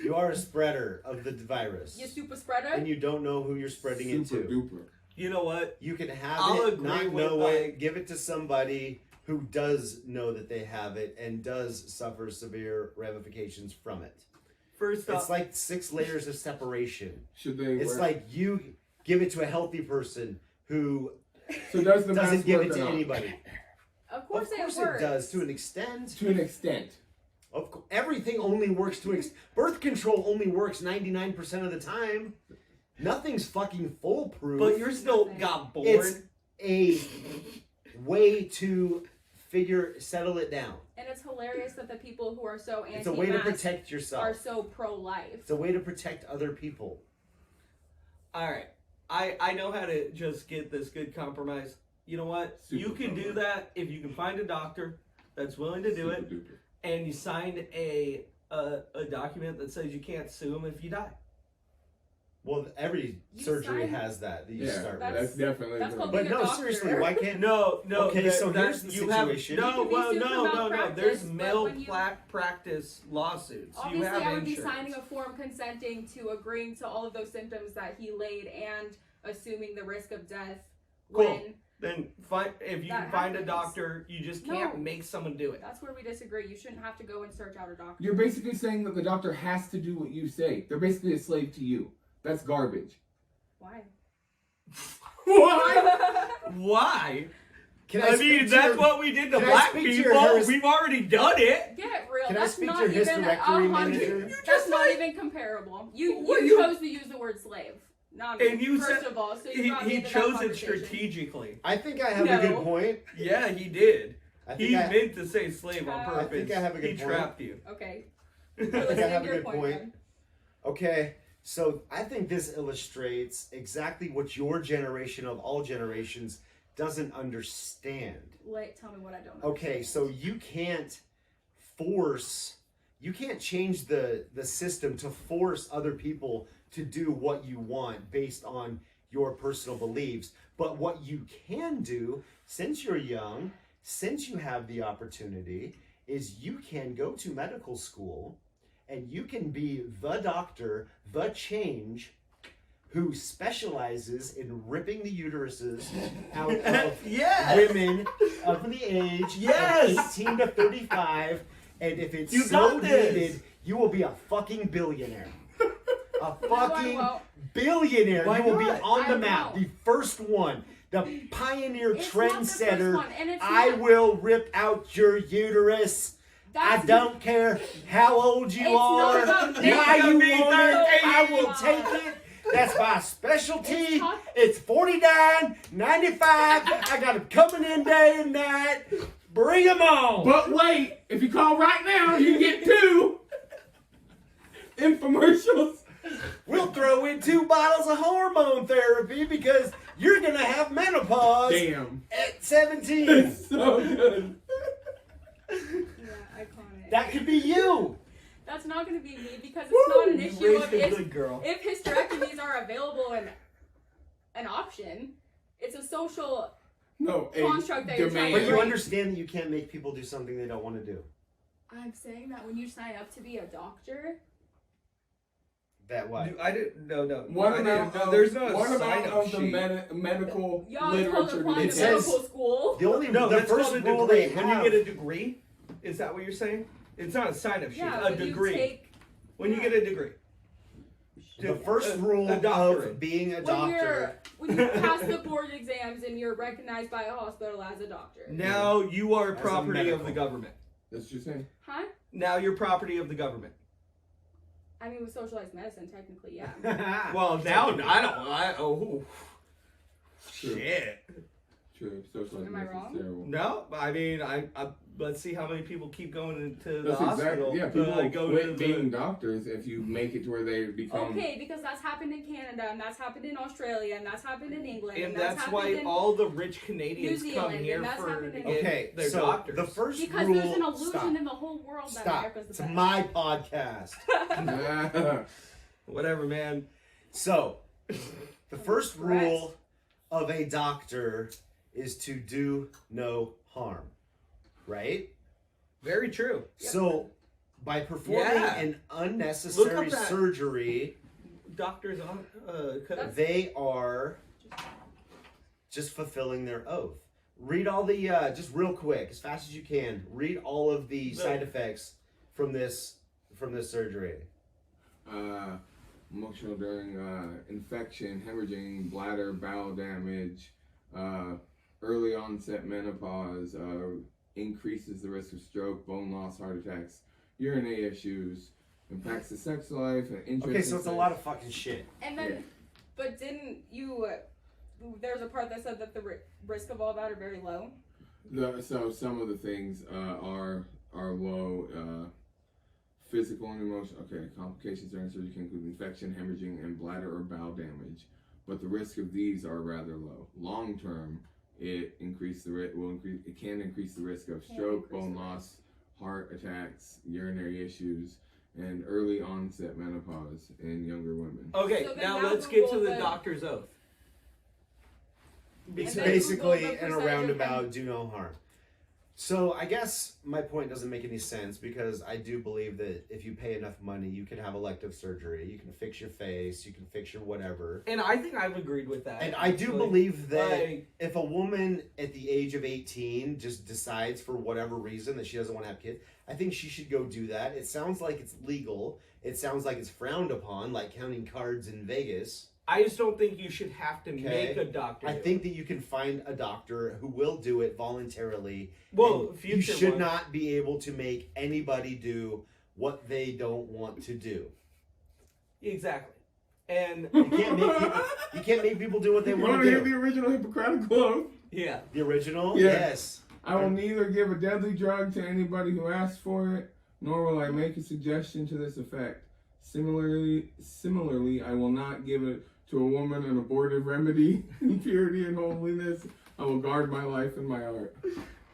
You are a spreader of the virus. You super spreader. And you don't know who you're spreading Super it to. duper. You know what? You can have I'll it, agree not with, know like- it, give it to somebody who does know that they have it and does suffer severe ramifications from it. First off, It's like 6 layers of separation. Should they It's wear like you give it to a healthy person who So does the doesn't mask give work it or to not? anybody. Of course, Of course it it works. does, to an extent. To an extent. Everything only works to birth control only works 99% of the time. Nothing's fucking foolproof. but you're still got bored. It's a way to settle it down. And it's hilarious that the people who are so It's a way to anti-mask protect yourself. are so pro-life. It's a way to protect other people. All right. I know how to just get this good compromise. You know what? Super you can do compromise. that if you can find a doctor that's willing to do it, Super duper. and you signed a document that says you can't sue them if you die. Well, every You surgery sign- has that you Yeah, start That's- with. that's definitely. that's called But being a no, doctor. seriously, why can't... No. Okay, so here's the you situation. Have, You no, can be well, sued for no. malpractice, There's but male when you- practice lawsuits. Obviously, you have I would be insurance. signing a form consenting to agreeing to all of those symptoms that he laid and assuming the risk of death Cool. when Then if you That can find a happens. doctor, you just can't No. make someone do it. that's where we disagree. You shouldn't have to go and search out a doctor. You're basically saying that the doctor has to do what you say. They're basically a slave to you. That's garbage. Why? Why? Why? Can I speak mean, to that's your- what we did to can I black speak to people. your hers- We've already done it. Get real. Can I That's speak to not your even hysterectomy 100. manager? That's not even comparable. You What, you- chose to use the word slave. Not me. And you First said of all, so you brought me he into that chose it conversation. strategically. I think I have a No. good point. Yeah, he did. I He think I, meant to say slave on I purpose. think I have a good he point. trapped you. Okay. I think I have a Your good point. then. Okay, so I think this illustrates exactly what your generation of all generations doesn't understand. Tell me what I don't know. Okay, so you can't change the system to force other people to do what you want based on your personal beliefs. But what you can do, since you're young, since you have the opportunity, is you can go to medical school and you can be the doctor, the change, who specializes in ripping the uteruses out of Yes! women of the age Yes! of 18 to 35, and if it's You so got this! needed, you will be a fucking billionaire. A I fucking won't. billionaire. Why You will be not? on the I map, won't. the first one. the pioneer It's not the first trendsetter. one, and it's I not- will rip out your uterus. I That's- don't care how old you It's not are, about why you me. want it. I will Oh, take it. That's my specialty. It's It's $49.95. I got them coming in day and night. Bring them on. But wait, if you call right now, you get 2 infomercials. We'll throw in 2 bottles of hormone therapy because you're going to have menopause Damn. at 17. It's so good. Yeah, iconic. That could be you. That's not going to be me because it's Woo! not an You issue raised of a if, good girl. if hysterectomies are available and an option. It's a social No, a construct that you're trying But to you break. understand that you can't make people do something they don't want to do. I'm saying that when you sign up to be a doctor, That what? Dude, I didn't. No. What I about didn't- no, there's no what sign about up the sheet. medical y'all told literature? applying to It to says- medical school. The only No, the that's first called a rule degree. they When have. you get a degree, is that what you're saying? It's not a sign up sheet. Yeah, A when degree. you take When you get a degree. The first rule a doctorate. of being a when doctor. when you pass the board exams and you're recognized by a hospital as a doctor. Now you are As a property of medical. the government. That's what you're saying. Huh? Now you're property of the government. I mean, with socialized medicine, technically, yeah. Well, now I don't. Oh, True. shit. True. Socialized Am I medicine's wrong? terrible. No, I mean, I let's see how many people keep going into the That's hospital. exactly. Yeah, people will go quit to being the. doctors if you make it to where they become. Okay, because that's happened in Canada, and that's happened in Australia, and that's happened in England, And that's that's happened why in... all the rich Canadians New come Zealand, here and that's for to happened in- get Okay, their so doctors. the first Because rule. there's an illusion Stop. in the whole world that Stop. America's the It's best. my podcast. Whatever, man. So, the first Correct. rule of a doctor is to do no harm, right? Very true. So, by performing Yeah. an Look unnecessary up that- surgery, Doctors on. they are just fulfilling their oath. Read all the, just real quick, as fast as you can, read all of the side effects from this surgery. Emotional during infection, hemorrhaging, bladder, bowel damage, early onset menopause, increases the risk of stroke, bone loss, heart attacks, urinary issues, impacts the sex life, and interest. Okay, so in it's a sex. lot of fucking shit. And then, Yeah. but didn't you... there's a part that said that the risk of all that are very low. So some of the things are low. Physical and emotional. Okay, complications during surgery can include infection, hemorrhaging, and bladder or bowel damage, but the risk of these are rather low. Long term, it can increase the risk of stroke, bone loss, heart attacks, urinary issues, and early onset menopause in younger women. Okay, So then now now let's get to Google the the- doctor's oath. It's then basically Google the in a percentage of roundabout, do no harm. So I guess my point doesn't make any sense because I do believe that if you pay enough money, you can have elective surgery. You can fix your face. You can fix your whatever. And I think I've agreed with that. And I do actually. believe that Like, if a woman at the age of 18 just decides for whatever reason that she doesn't want to have kids, I think she should go do that. It sounds like it's legal. It sounds like it's frowned upon, like counting cards in Vegas. I just don't think you should have to Okay. make a doctor. I do it. think that you can find a doctor who will do it voluntarily. Well, and future you should one. not be able to make anybody do what they don't want to do. Exactly. And You can't make people, you can't make people do what they You want want to to hear do. the original Hippocratic oath? yeah. The original, Yeah. yes. I will neither give a deadly drug to anybody who asks for it, nor will I make a suggestion to this effect. Similarly, I will not give it to a woman an abortive remedy in purity and holiness. I will guard my life and my heart.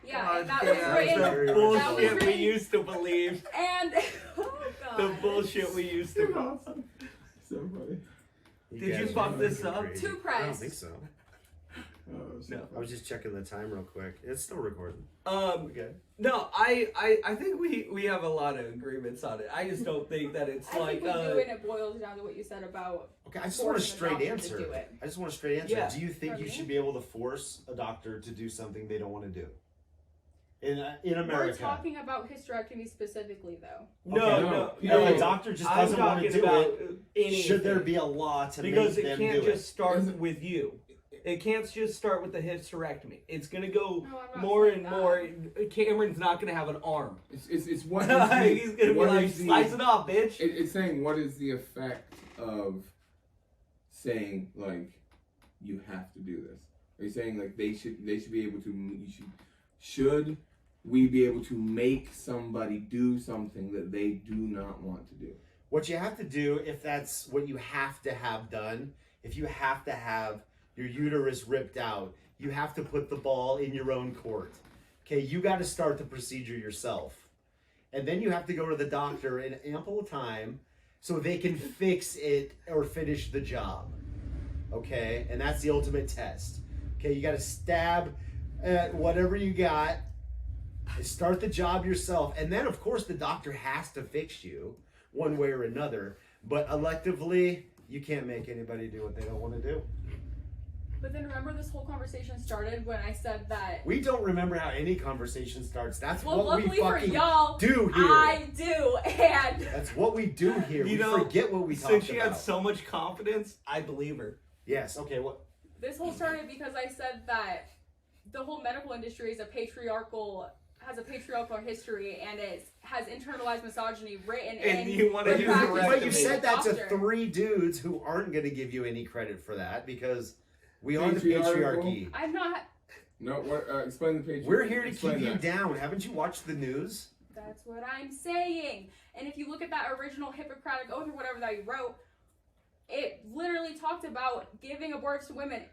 Yeah, God and that damn, was that's written... very the original. bullshit That was we written- used to believe. And... oh, God. The bullshit we used to. Awesome. So funny. Did you guys fuck are this fucking up? crazy. Two I don't press. think so. Oh, so No. I was just checking the time real quick. It's still recording. Okay. No, I think we have a lot of agreements on it. I just don't think that it's I like think we do, and it boils down to what you said about... Okay, I just want a forcing straight doctor to answer. do it. I just want a straight answer. Yeah. Do you think For you me? should be able to force a doctor to do something they don't want to do? In We're America. talking about hysterectomy specifically, though. no. If a doctor just I'm doesn't want to talking do about it, anything. should there be a law to because make it them can't do just start Is it- with you. It can't just start with the hysterectomy. It's gonna go No, I'm not more saying and that. more. Cameron's not gonna have an arm. It's what He's gonna be what like, is the- slice it off, bitch. It's saying what is the effect of saying like you have to do this? Are you saying like they should be able to should we be able to make somebody do something that they do not want to do? What you have to do, if that's what you have to have done, if you have to have your uterus ripped out, you have to put the ball in your own court. Okay, you got to start the procedure yourself. And then you have to go to the doctor in ample time so they can fix it or finish the job. Okay, and that's the ultimate test. Okay, you got to stab at whatever you got, start the job yourself, and then of course the doctor has to fix you one way or another, but electively you can't make anybody do what they don't want to do. But then remember this whole conversation started when I said that. We don't remember how any conversation starts. That's Well, what we luckily for fucking y'all, do here. I do, and That's what we do here. You We know, forget what we talked Since she about. had so much confidence, I believe her. Yes, okay, what? this whole started because I said that the whole medical industry is has a patriarchal history, and it has internalized misogyny written And in. you wanna the use the practice rest of But of you it. being a said that to doctor. 3 dudes who aren't going to give you any credit for that because we are the Patriarchal? patriarchy. I'm not. No, what? Explain the page. We're here to Explain keep you that. down. Haven't you watched the news? That's what I'm saying. And if you look at that original Hippocratic Oath or whatever that you wrote, it literally talked about giving aborts to women,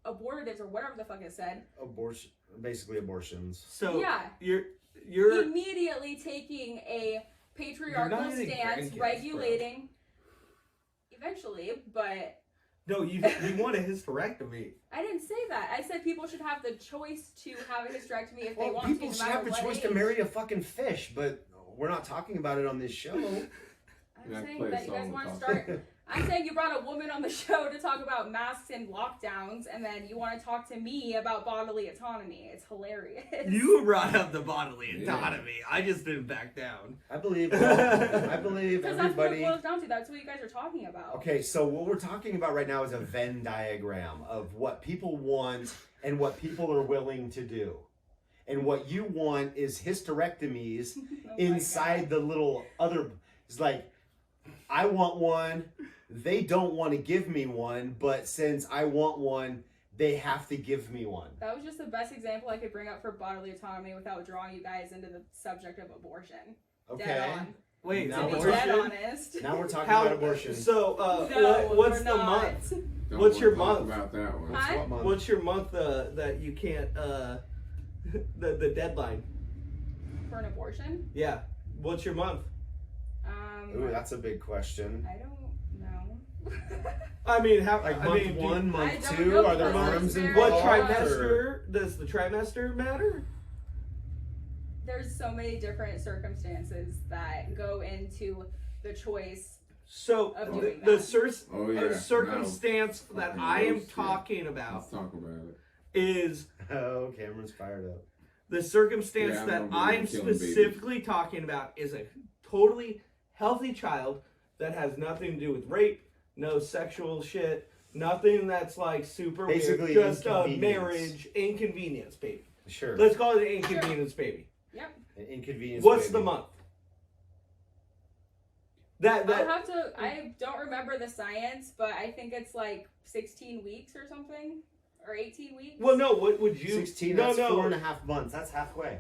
abortives or whatever the fuck it said. Abortion, basically abortions. So Yeah. you're Immediately taking a patriarchal You're not eating stance, grandkids, regulating. Eventually, but no, you want a hysterectomy. I didn't say that. I said people should have the choice to have a hysterectomy if they Well, want people to. should No matter have the what choice to age. marry a fucking fish, but we're not talking about it on this show. I'm Yeah, saying play a that you guys song want to talk. start. I'm saying you brought a woman on the show to talk about masks and lockdowns, and then you want to talk to me about bodily autonomy. It's hilarious. You brought up the bodily Yeah. autonomy. I just didn't back down. I believe because Because that's what it everybody. boils down to. That's what you guys are talking about. Okay, so what we're talking about right now is a Venn diagram of what people want and what people are willing to do. And what you want is hysterectomies Oh my inside the little other. It's like, I want one. They don't want to give me one, but since I want one, they have to give me one. That was just the best example I could bring up for bodily autonomy without drawing you guys into the subject of abortion. Okay. Dead on. Wait, Now To be we're- dead abortion? honest. Now we're talking How? about abortion. So, No, what's we're the not. month? Don't What's your wanna talk month? about that one? Huh? What month? What's your month that you can't the deadline? For an abortion? Yeah. What's your month? Ooh, that's a big question. I don't know. I mean, how? Like I month mean, 1, I month don't 2, know are there because arms it's very what involved? or- trimester? Does the trimester matter? There's so many different circumstances that go into the choice. So Of the, doing the that. Oh yeah. circumstance Now, that fucking I am roast it. talking about Let's talk about it. is Oh, Cameron's fired up. the circumstance Yeah, I that don't I'm believe in killing specifically talking about is a totally healthy child that has nothing to do with rape, no sexual shit, nothing that's like super Basically weird, just a inconvenience. marriage inconvenience baby. Sure. Let's call it an inconvenience baby. Yep. An inconvenience. What's baby. the month? That I'll have to. I don't remember the science, but I think it's like 16 weeks or something, or 18 weeks. well, no. What would you? 16, no, that's no. 4.5 months. That's halfway.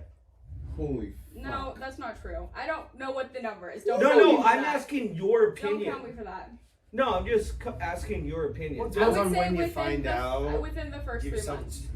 Holy. No, fuck. that's not true. I don't know what the number is. Don't No, count me no. for I'm that. asking your Don't opinion. count me for that. No, I'm just asking your opinion. Well, I Depends would on say when you within find out. within the first Give 3 some- months.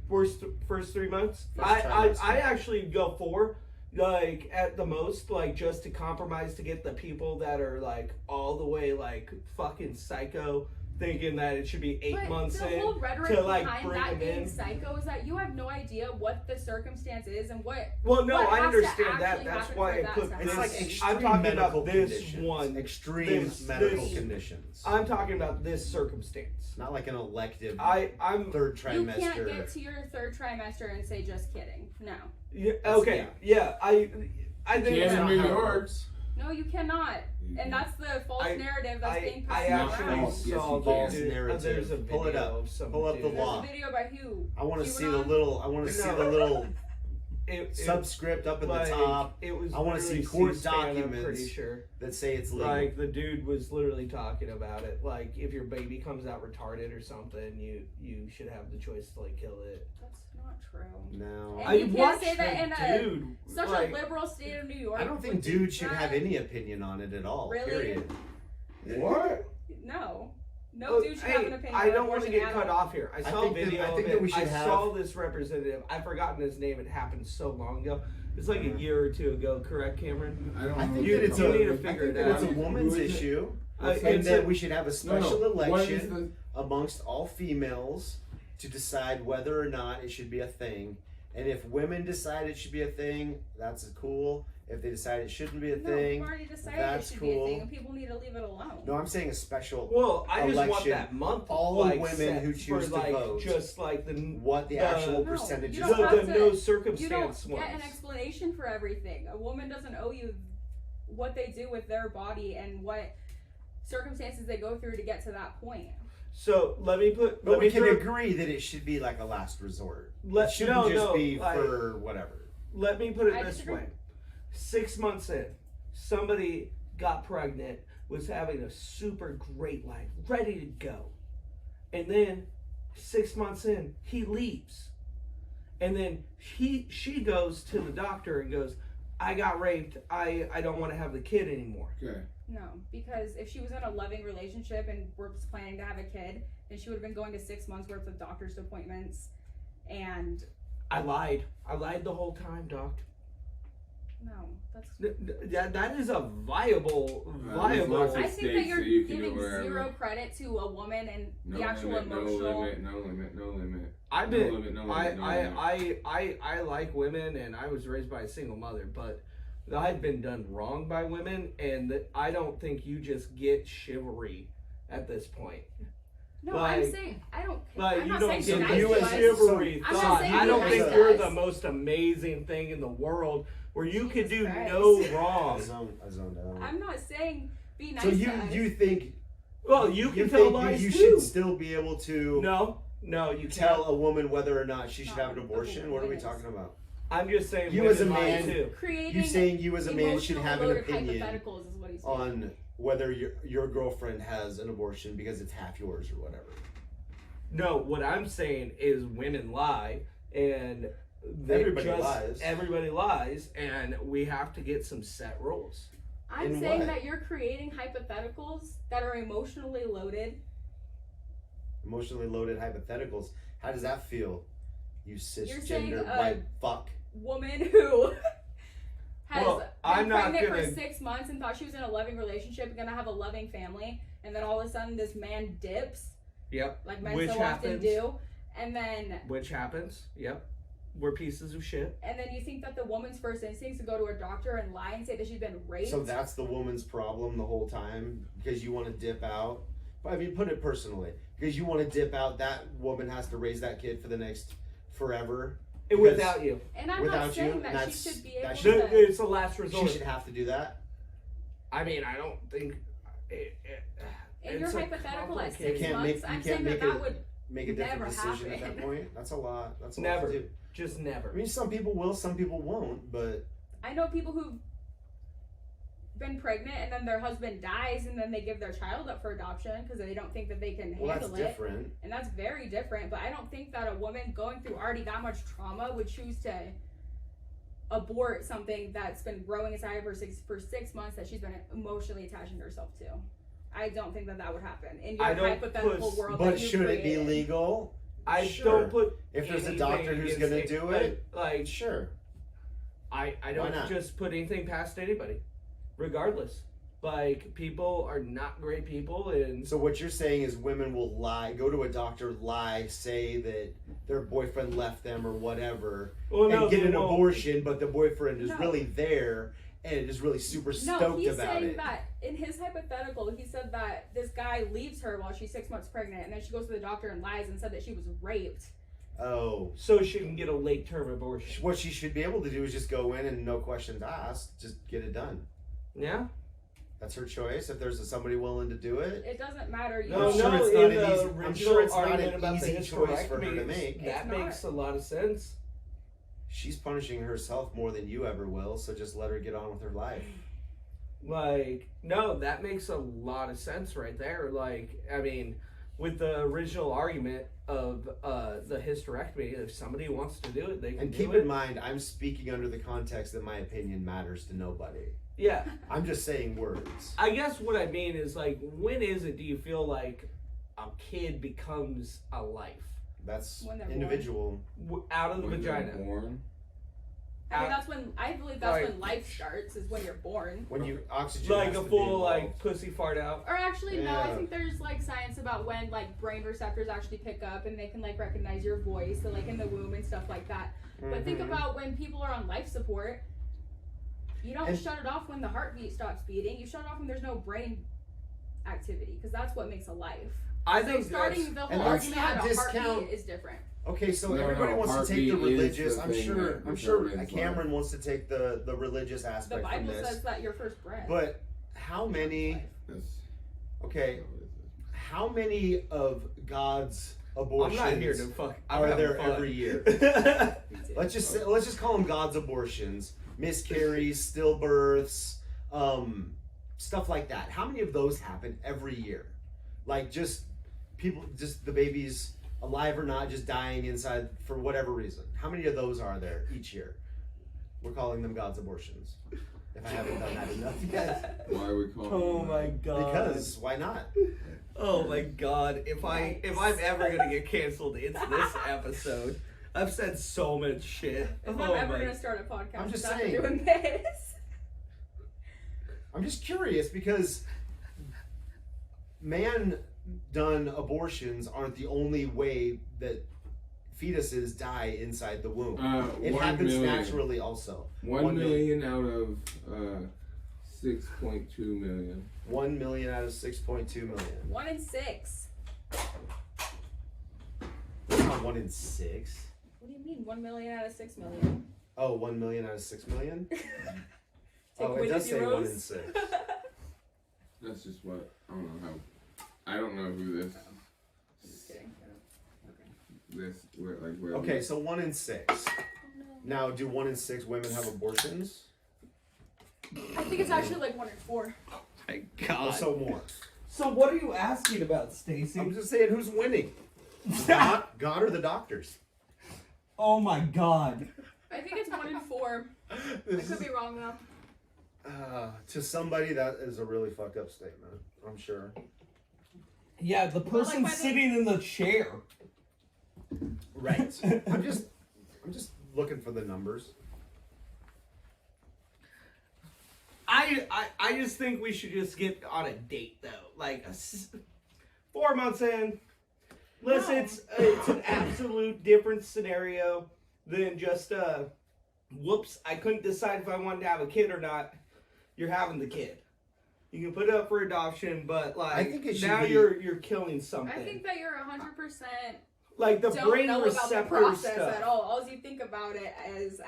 First 3 months. First I trimester. actually go 4, like at the most, like just to compromise to get the people that are like all the way like fucking psycho, thinking that it should be 8 But months the in whole rhetoric to like behind bring that them being in. psycho is that you have no idea what the circumstance is and what. Well, no, what I has to understand that. actually That's happen why for I that put to this. It's like happen. extreme I'm talking medical about this conditions. one. Extreme this- medical this- conditions. I'm talking about this circumstance. Not like an elective I'm 3rd You trimester. can't get to your 3rd trimester and say just kidding. No, yeah, okay. Yeah, I think Can't not in New how it York. works. no, you cannot. And that's the false narrative that's being I passed actually around. Yes, you saw can. False the dude. narrative. There's a Pull it video up. of some Pull up the dude. There's law. a video by who? I want to see the QAnon? little. I want to see No. the little It, subscript up at like, the top It was I wanna see literally court C-SPAN, I'm documents. pretty sure. that say it's legal. Like the dude was literally talking about it. Like if your baby comes out retarded or something, you should have the choice to like kill it. That's not true. No. And you can't watched say that in the a dude. such like, a liberal state of New York. I don't think with dudes should that- have any opinion on it at all. Really? Period. What? No. No Oh, dude should hey, have an opinion. I on don't want to abortion get at cut all. off here. I saw a think that- video I think of that it. we should I have- saw this representative. I've forgotten his name. It happened so long ago. It's like a year or two ago, correct, Cameron? I don't I know. think You- that it's you a. need to I figure think it that it's out. a woman's Who is it? issue, It's and that a- we should have a No, special no. What is election amongst all females to decide whether or not it should be a thing. And if women decide it should be a thing, that's cool. If they decide it shouldn't be a No, thing, we've already decided that's it should be a cool. thing, and people need to leave it alone. no, I'm saying a special. Well, I just want election, that month. all like, women set who for, choose to like, vote, just like the what the the- actual No, percentages you the, don't are. have the to- no You circumstance don't get an ones. explanation for everything. A woman doesn't owe you what they do with their body and what circumstances they go through to get to that point. So let me put. But let we me can throw- agree that it should be like a last resort. Let- It shouldn't no, just no, be like- for whatever. Let me put it I this disagree. way: 6 months in, somebody got pregnant, was having a super great life, ready to go, and then 6 months in, he leaves, and then she goes to the doctor and goes, "I got raped. I don't want to have the kid anymore." Okay. No, because if she was in a loving relationship and was planning to have a kid, then she would have been going to 6 months worth of doctor's appointments. And I lied. I lied the whole time, doc. no, that's. That is a viable. lots of I think that states you're that you can do giving whatever. zero credit to a woman and No the actual limit, emotional. No limit. No limit. No limit. I've No been. limit, no limit, no limit. I like women, and I was raised by a single mother, but I've been done wrong by women, and I don't think you just get chivalry at this point. No, Like- I'm saying I don't. Like I'm you not don't saying get be so nice you you to a as- us. chivalry I'm not thought. saying I be don't nice think to you're us. the most amazing thing in the world where you could do Jesus no Christ. I wrong. zoned out. I'm not saying be nice So to you us. think Well, you can you tell think lies you too. should still be able to No, you tell can't. a woman whether or not she should No, have an the abortion? whole What are we point talking about? I'm just saying. You as a women lie man- too. creating You saying you as a man should emotional have an loaded opinion hypotheticals is what he's saying. on whether your girlfriend has an abortion because it's half yours or whatever. No, what I'm saying is women lie, and they Everybody lies. Everybody lies, and we have to get some set rules. I'm in saying what? that you're creating hypotheticals that are emotionally loaded. Emotionally loaded hypotheticals. How does that feel? You saying, cisgender white fuck. Woman who has Well, been I'm not pregnant gonna- for 6 months and thought she was in a loving relationship, gonna have a loving family, and then all of a sudden this man dips, Yep. like men Which so often happens. do, and then Which happens. Yep. We're pieces of shit. you think that the woman's first instinct is to go to a doctor and lie and say that she's been raped. So that's the woman's problem the whole time because you want to dip out. But I mean, put it personally, because you want to dip out, that woman has to raise that kid for the next forever. Because Without you. and I'm without not saying you, that that's- she should be that able should- to. It's the last resort. She should have to do that. I mean, I don't think. In your it's a hypothetical at 6 complicated- can't months, make- I'm you saying can't that make that it- would Make a different Never decision at that happen. point. That's a lot. That's a lot Never. to do. Just never. I mean, some people will, some people won't. But I know people who've been pregnant and then their husband dies and then they give their child up for adoption because they don't think that they can well, that's handle it. different. And that's very different. But I don't think that a woman going through already that much trauma would choose to abort something that's been growing inside of her for 6 months that she's been emotionally attaching herself to. I don't think that would happen in your I don't hypothetical put- world. But that you should it be created. legal? I Sure. don't put. If there's a anything doctor who's against gonna it, do but, it, like sure. I Why don't not? just put anything past anybody, regardless. Like people are not great people, and So what you're saying is women will lie, go to a doctor, lie, say that their boyfriend left them or whatever, well, and get they an won't. abortion, but the boyfriend is No. really there and is really super No, stoked he's about saying it. that in his hypothetical, he said that this guy leaves her while she's 6 months pregnant, and then she goes to the doctor and lies and said that she was raped. Oh. So she can get a late term abortion. What she should be able to do is just go in and no questions asked, just get it done. Yeah. That's her choice. If there's somebody willing to do it, It doesn't matter. You No, I'm know, sure no, it's not in an the easy- original I'm sure it's not an argument about the easy choice for her to hysterectomy, make. That It's makes a not. lot of sense. She's punishing herself more than you ever will. So just let her get on with her life. Like, no, that makes a lot of sense right there. Like, I mean, with the original argument of the hysterectomy, if somebody wants to do it, they can And do keep it. in mind, I'm speaking under the context that my opinion matters to nobody. Yeah. I'm just saying words. I guess what I mean is, like, when is it do you feel like a kid becomes a life That's When they're individual. Out of the When they're vagina? born. I mean, that's when I believe that's Like- when life starts. Is when you're born. When you oxygen Like has a to be full, involved. like, pussy fart out? Or actually, no. I Yeah. think there's like science about when like brain receptors actually pick up and they can like recognize your voice, so like in the womb and stuff like that. But think Mhm. about when people are on life support. You don't And- shut it off when the heartbeat stops beating. You shut it off when there's no brain activity, because that's what makes a life. I So think starting the and whole let's argument not at a discount- heartbeat is different. Okay, so No, everybody no, wants to take the heartbeat is religious. the I'm thing sure. that I'm sure determines Cameron wants to take the religious The aspect from Bible this. says that your first breath. But how many? That's Okay, how many of God's abortions I'm not here to fuck. I'm are having there fun. every year? Let's just call them God's abortions, miscarries, stillbirths, stuff like that. How many of those happen every year? Like just people, just the babies, alive or not, just dying inside for whatever reason. How many of those are there each year? We're calling them God's abortions. If I haven't done that enough yet. why are we calling Oh them my that? god. Because why not? Oh my god. If I'm ever gonna get canceled, it's this episode. I've said so much shit. If Oh I'm ever my- gonna start a podcast, I'm just it's after saying. doing this. I'm just curious because man done abortions aren't the only way that fetuses die inside the womb. It 1 happens million. naturally also. 1 million out of 6.2 million. 1 million out of 6.2 million. 1 in 6. That's not 1 in 6. What do you mean? 1 million out of 6 million? Oh, 1 million out of 6 million? Take Oh, away it the does say 1 in zeros. 6. That's just what I don't know how. I don't know who this. Just kidding. Where. Okay, so 1 in 6. Now, do 1 in 6 women have abortions? I think it's actually like 1 in 4. My Or god. so more? So what are you asking about, Stacey? I'm just saying who's winning. God or the doctors? Oh my god. I think it's 1 in 4. I could be wrong though. To somebody, that is a really fucked up statement. I'm sure. Yeah, the person by the- sitting in the chair. Right. I'm just looking for the numbers. I just think we should just get on a date though. Like 4 months in. Listen, No. it's an absolute different scenario than just whoops, I couldn't decide if I wanted to have a kid or not. You're having the kid. You can put it up for adoption, but like I think it should now be- you're killing something. I think that you're 100% like the don't brain know about the receptor process stuff. at all. All you think about it as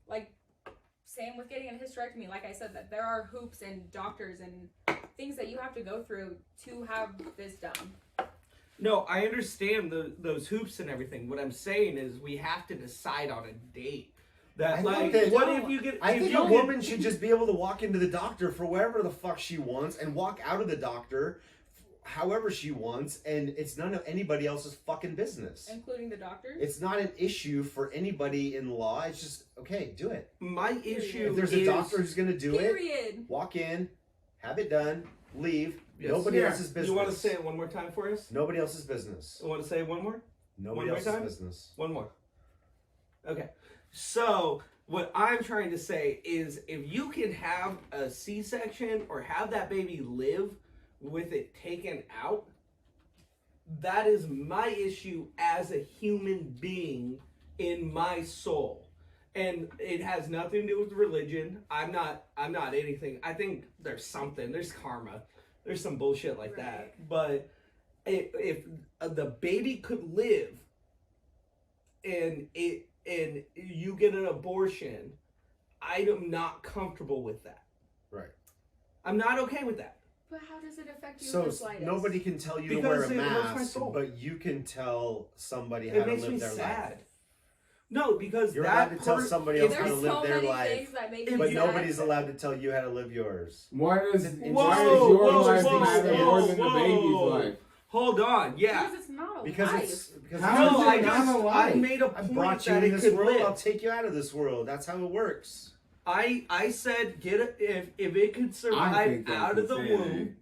like same with getting a hysterectomy. Like I said, that there are hoops and doctors and things that you have to go through to have this done. No, I understand those hoops and everything. What I'm saying is we have to decide on a date. That I like, think that- what if you get? I if think you a get- woman should just be able to walk into the doctor for wherever the fuck she wants and walk out of the doctor however she wants, and it's none of anybody else's fucking business. Including the doctors. It's not an issue for anybody in law. It's just, okay, do it. My issue If there's is a doctor who's going to do it, Period. walk in, have it done, leave. Yes. Nobody Yeah. else's business. You want to say it one more time for us? Nobody else's business. You want to say it one more? Nobody more else's time? business. One more. Okay. So what I'm trying to say is, if you can have a C-section or have that baby live with it taken out, that is my issue as a human being in my soul. And it has nothing to do with religion. I'm not anything. I think there's something. There's karma. There's some bullshit like that. But if the baby could live and you get an abortion, I am not comfortable with that. Right. I'm not okay with that. But how does it affect you So the slightest? nobody can tell you to Because wear a it hurts my mask, soul. but you can tell somebody how It to makes live me their sad. life. No, because You're that allowed to tell part- somebody if else how to There's live so their many life, things that make If me but you- sad. nobody's allowed to tell you how to live yours. Why does It's your whoa, life whoa, matter more whoa, than the baby's life? Hold on, yeah. Because it's not a Because life. it's because How it's No, is I it not just alive? I made a I point brought you that in it this could world. I'll live. take you out of this world. That's how it works. I said if it could I survive think that's out of the insanity. womb.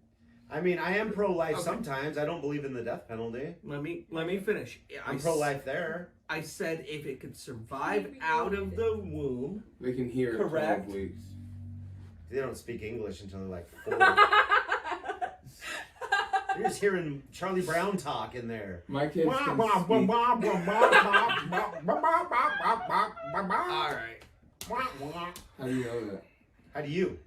I mean, I am pro-life Okay. sometimes. I don't believe in the death penalty. Let me finish. I'm pro-life there. I said if it could survive out of the womb. They can hear it Correct. 12 weeks. They don't speak English until they're like 4. You're just hearing Charlie Brown talk in there. My kids can speak. All right. How do you know that? How do you?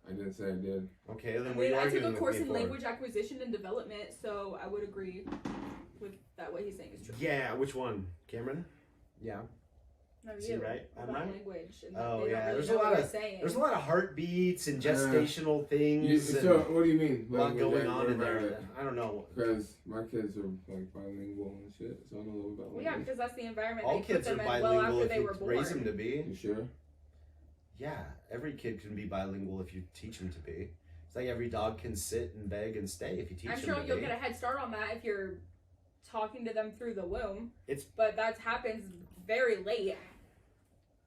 I didn't say I did. Okay, then I what are you mean, I took arguing a with course me in for? language acquisition and development, so I would agree with that. What he's saying is true. Yeah, which one? Cameron? Yeah. No, Is he you. right? I'm About right? language. And Oh, they don't yeah, really there's a know lot what of- you're saying. There's a lot of heartbeats and gestational things. So, what do you mean? and a lot going on in there. I don't know. Because my kids are like bilingual and shit, so I know a little about Well, yeah, language. because that's the environment All they put kids are them in well bilingual after if they you were born. raise them to be. You sure? Yeah, every kid can be bilingual if you teach them to be. It's like every dog can sit and beg and stay if you teach I'm them sure to you'll be. get a head start on that if you're talking to them through the womb. It's- But that happens very late.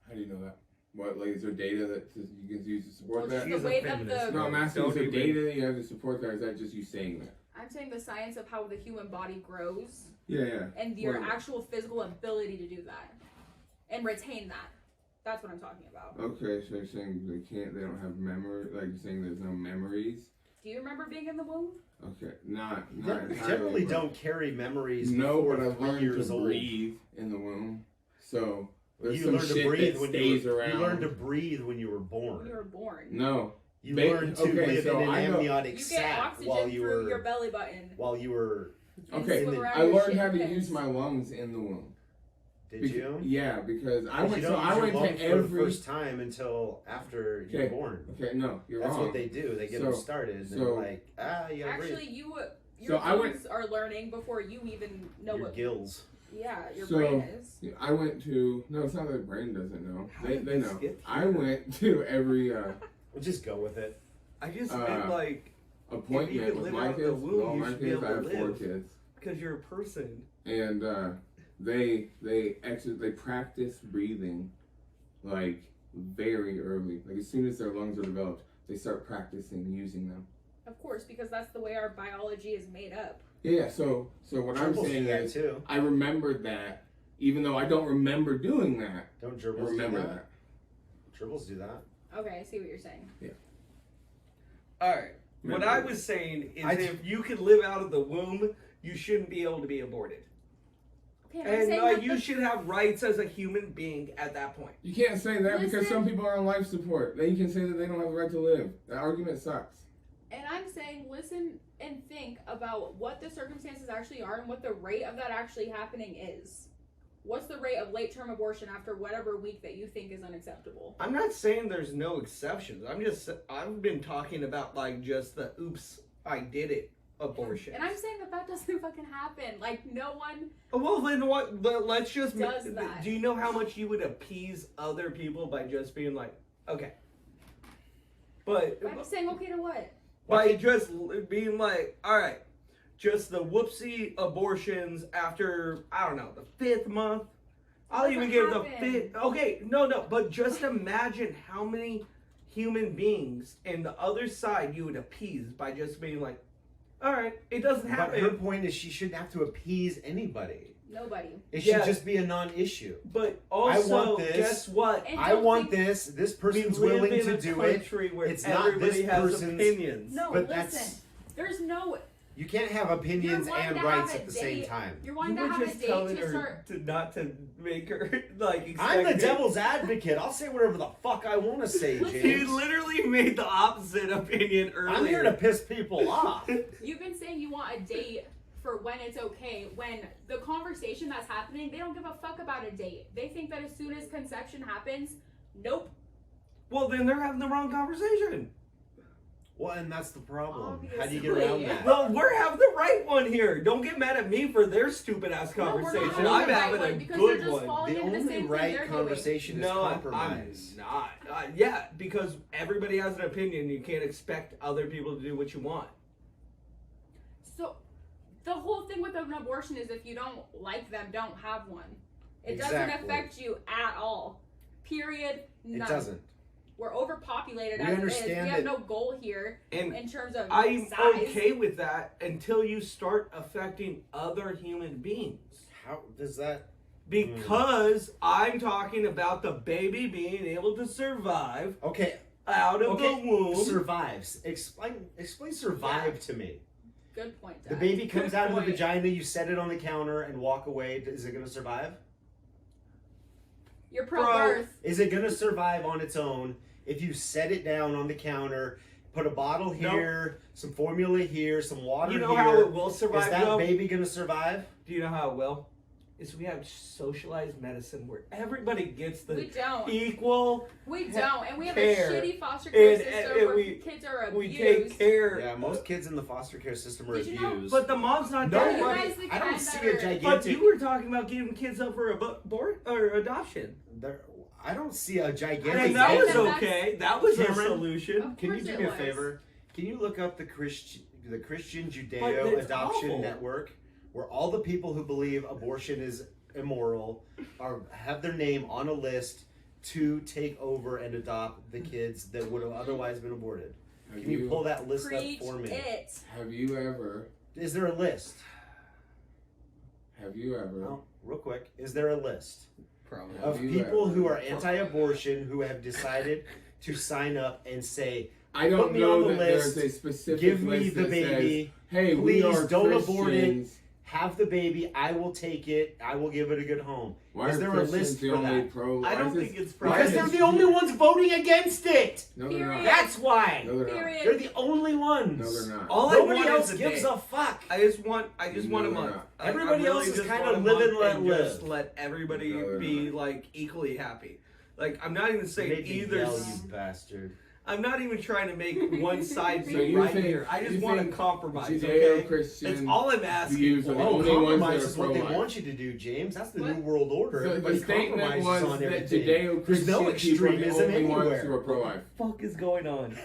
How do you know that? What, like, is there data that you can use to support Well, that? just the way that the No, I'm asking, is there Don't data that you have to support that, or is that just you saying that? I'm saying the science of how the human body grows Yeah. and your Well- actual physical ability to do that and retain that. That's what I'm talking about. Okay, so you're saying they don't have memory, like you're saying there's no memories? Do you remember being in the womb? Okay, not They entirely. generally don't carry memories. No, before but I've 3 learned years to old. breathe in the womb. So there's You some learned to shit breathe that when stays you were, around. You learned to breathe when you were born. You were born. No. You Ba- learned to okay, live so in an I know- amniotic You get sac oxygen while you through were your belly button. while you were. and Okay, swim around I your learned shit how to pits. use my lungs in the womb. Did you? Yeah, because I Because went. you So don't I use your went lungs to for the every. first time until after you're Okay. born. Okay, no, you're That's wrong. what they do. They get So- them started. And so- they're like, you gotta Actually, breathe. your So I went- lungs are learning before you even know Your what. gills. Yeah, your So- brain is. I went to. No, it's not that the brain doesn't know. How They did they this know. get I here? went to every We'll just go with it. I just Uh, meant like appointment could with live my out the kids. womb, With all you my should be kids, able I to have 4 live. kids. because you're a person. And they practice breathing like very early. Like as soon as their lungs are developed, they start practicing using them. Of course, because that's the way our biology is made up. Yeah. So what I'm Gerbils saying do that is, too. I remembered that, even though I don't remember doing that. Don't I gerbils remember do that. Gerbils do that. Okay, I see what you're saying. All right. What Remember. I was saying is, I- if you could live out of the womb, you shouldn't be able to be aborted, Okay, I'm and saying like that you the- should have rights as a human being at that point. You can't say that because Listen. some people are on life support. Then you can say that they don't have the right to live. That argument sucks. And I'm saying, listen and think about what the circumstances actually are and what the rate of that actually happening is. What's the rate of late-term abortion after whatever week that you think is unacceptable? I'm not saying there's no exceptions. I've been talking about like just the oops, I did it abortion. And I'm saying that doesn't fucking happen. Like, no one... Well, then what? Let's just. Does that. Do you know how much you would appease other people by just being like, okay? But I'm saying okay to what? by just being like, all right, just the whoopsie abortions after, I don't know, the 5th month. I'll Doesn't even give the happen. 5th. Okay, no, but just imagine how many human beings in the other side you would appease by just being like, all right, it doesn't But happen. her point is she shouldn't have to appease anybody. Nobody. It Yeah. should just be a non-issue. But also, want this. guess what? And I don't want think- this. This We person's live willing in to a do it. country where It's not everybody this has person's- No, opinions. But listen. that's- There's no... You can't have opinions You're wanting and to rights have a at the same date. time. You're You wanting to were have a just date telling to her start... to not to make her like. I'm the expect it. devil's advocate. I'll say whatever the fuck I want to say, Listen, You James. literally made the opposite opinion earlier. I'm here to piss people off. You've been saying you want a date for when it's okay, when the conversation that's happening, they don't give a fuck about a date. They think that as soon as conception happens, nope. Well, then they're having the wrong conversation. Well, and that's the problem. Obviously. How do you get around that? Well, we're having the right one here. Don't get mad at me for their stupid ass No, we're not conversation. having I'm the right having one a because good they're just one. falling The into the only same thing right they're conversation is No, compromise. I'm not. Yeah, because everybody has an opinion. You can't expect other people to do what you want. So, the whole thing with an abortion is if you don't like them, don't have one. It doesn't Exactly. affect you at all. Period. None. It doesn't. We're overpopulated We as it is. understand We have that- no goal here And in terms of I'm size. okay with that until you start affecting other human beings. How does that? Because I'm talking about the baby being able to survive Okay. out of the womb. Survives. Explain survive to me. Good point, The Dad. baby comes Good out of the point. vagina, you set it on the counter and walk away. Is it going to survive? You're pro-birth. Is it going to survive on its own if you set it down on the counter, put a bottle here, some formula here, some water You know here? how it will survive, Is that though? baby going to survive? Do you know how it will? Is we have socialized medicine where everybody gets the We don't. equal. We don't. And we have care. a shitty foster care And- system and where we- kids are abused. We take care. Yeah, most kids in the foster care system are Did you know- abused. But the mom's not No, there. you buddy. guys the I don't kind see that a are- gigantic. But you were talking about giving kids up for or adoption. I don't see a gigantic. And that say was that that's- okay. That was a Cameron? solution. Of Can you course do it me a was. favor? Can you look up the Christian But Judeo it's Adoption awful. Network, where all the people who believe abortion is immoral have their name on a list to take over and adopt the kids that would have otherwise been aborted. Can you pull that list Preach up for me? it. Have you ever? Is there a list? Have you ever? Oh, real quick, is there a list Probably. of Have you people ever- who are anti-abortion who have decided to sign up and say, I Put don't me know on the that list, there's a specific give me list the that baby, says, "Hey, please we are don't abort it. Christians." have the baby, I will take it, I will give it a good home. Why Is are there a Christians list the for only that? pro? I why don't is think this- it's why Because is they're this- the only ones voting against it! No, they're not. Period. That's why! No, they're not. Period. They're the only ones! No, they're not. All I Nobody want else is a gives day. a fuck! I just want No, a they're month. not. Everybody else is just kinda want a live and month let and live. Just let everybody No, they're be not. like equally happy. Like I'm not even You saying made me either. yell, you bastard. I'm not even trying to make one side So be you right think- here. I just you want to think compromise. Okay, Judeo-Christian it's all I'm asking views are for. the Oh, only ones compromise that are is what they pro-life. want you to do, James. That's the What? New World Order. So Everybody the statement compromises was on that everything. Judeo-Christian There's no people are the extremism only ones anywhere. who are pro-life. What the fuck is going on?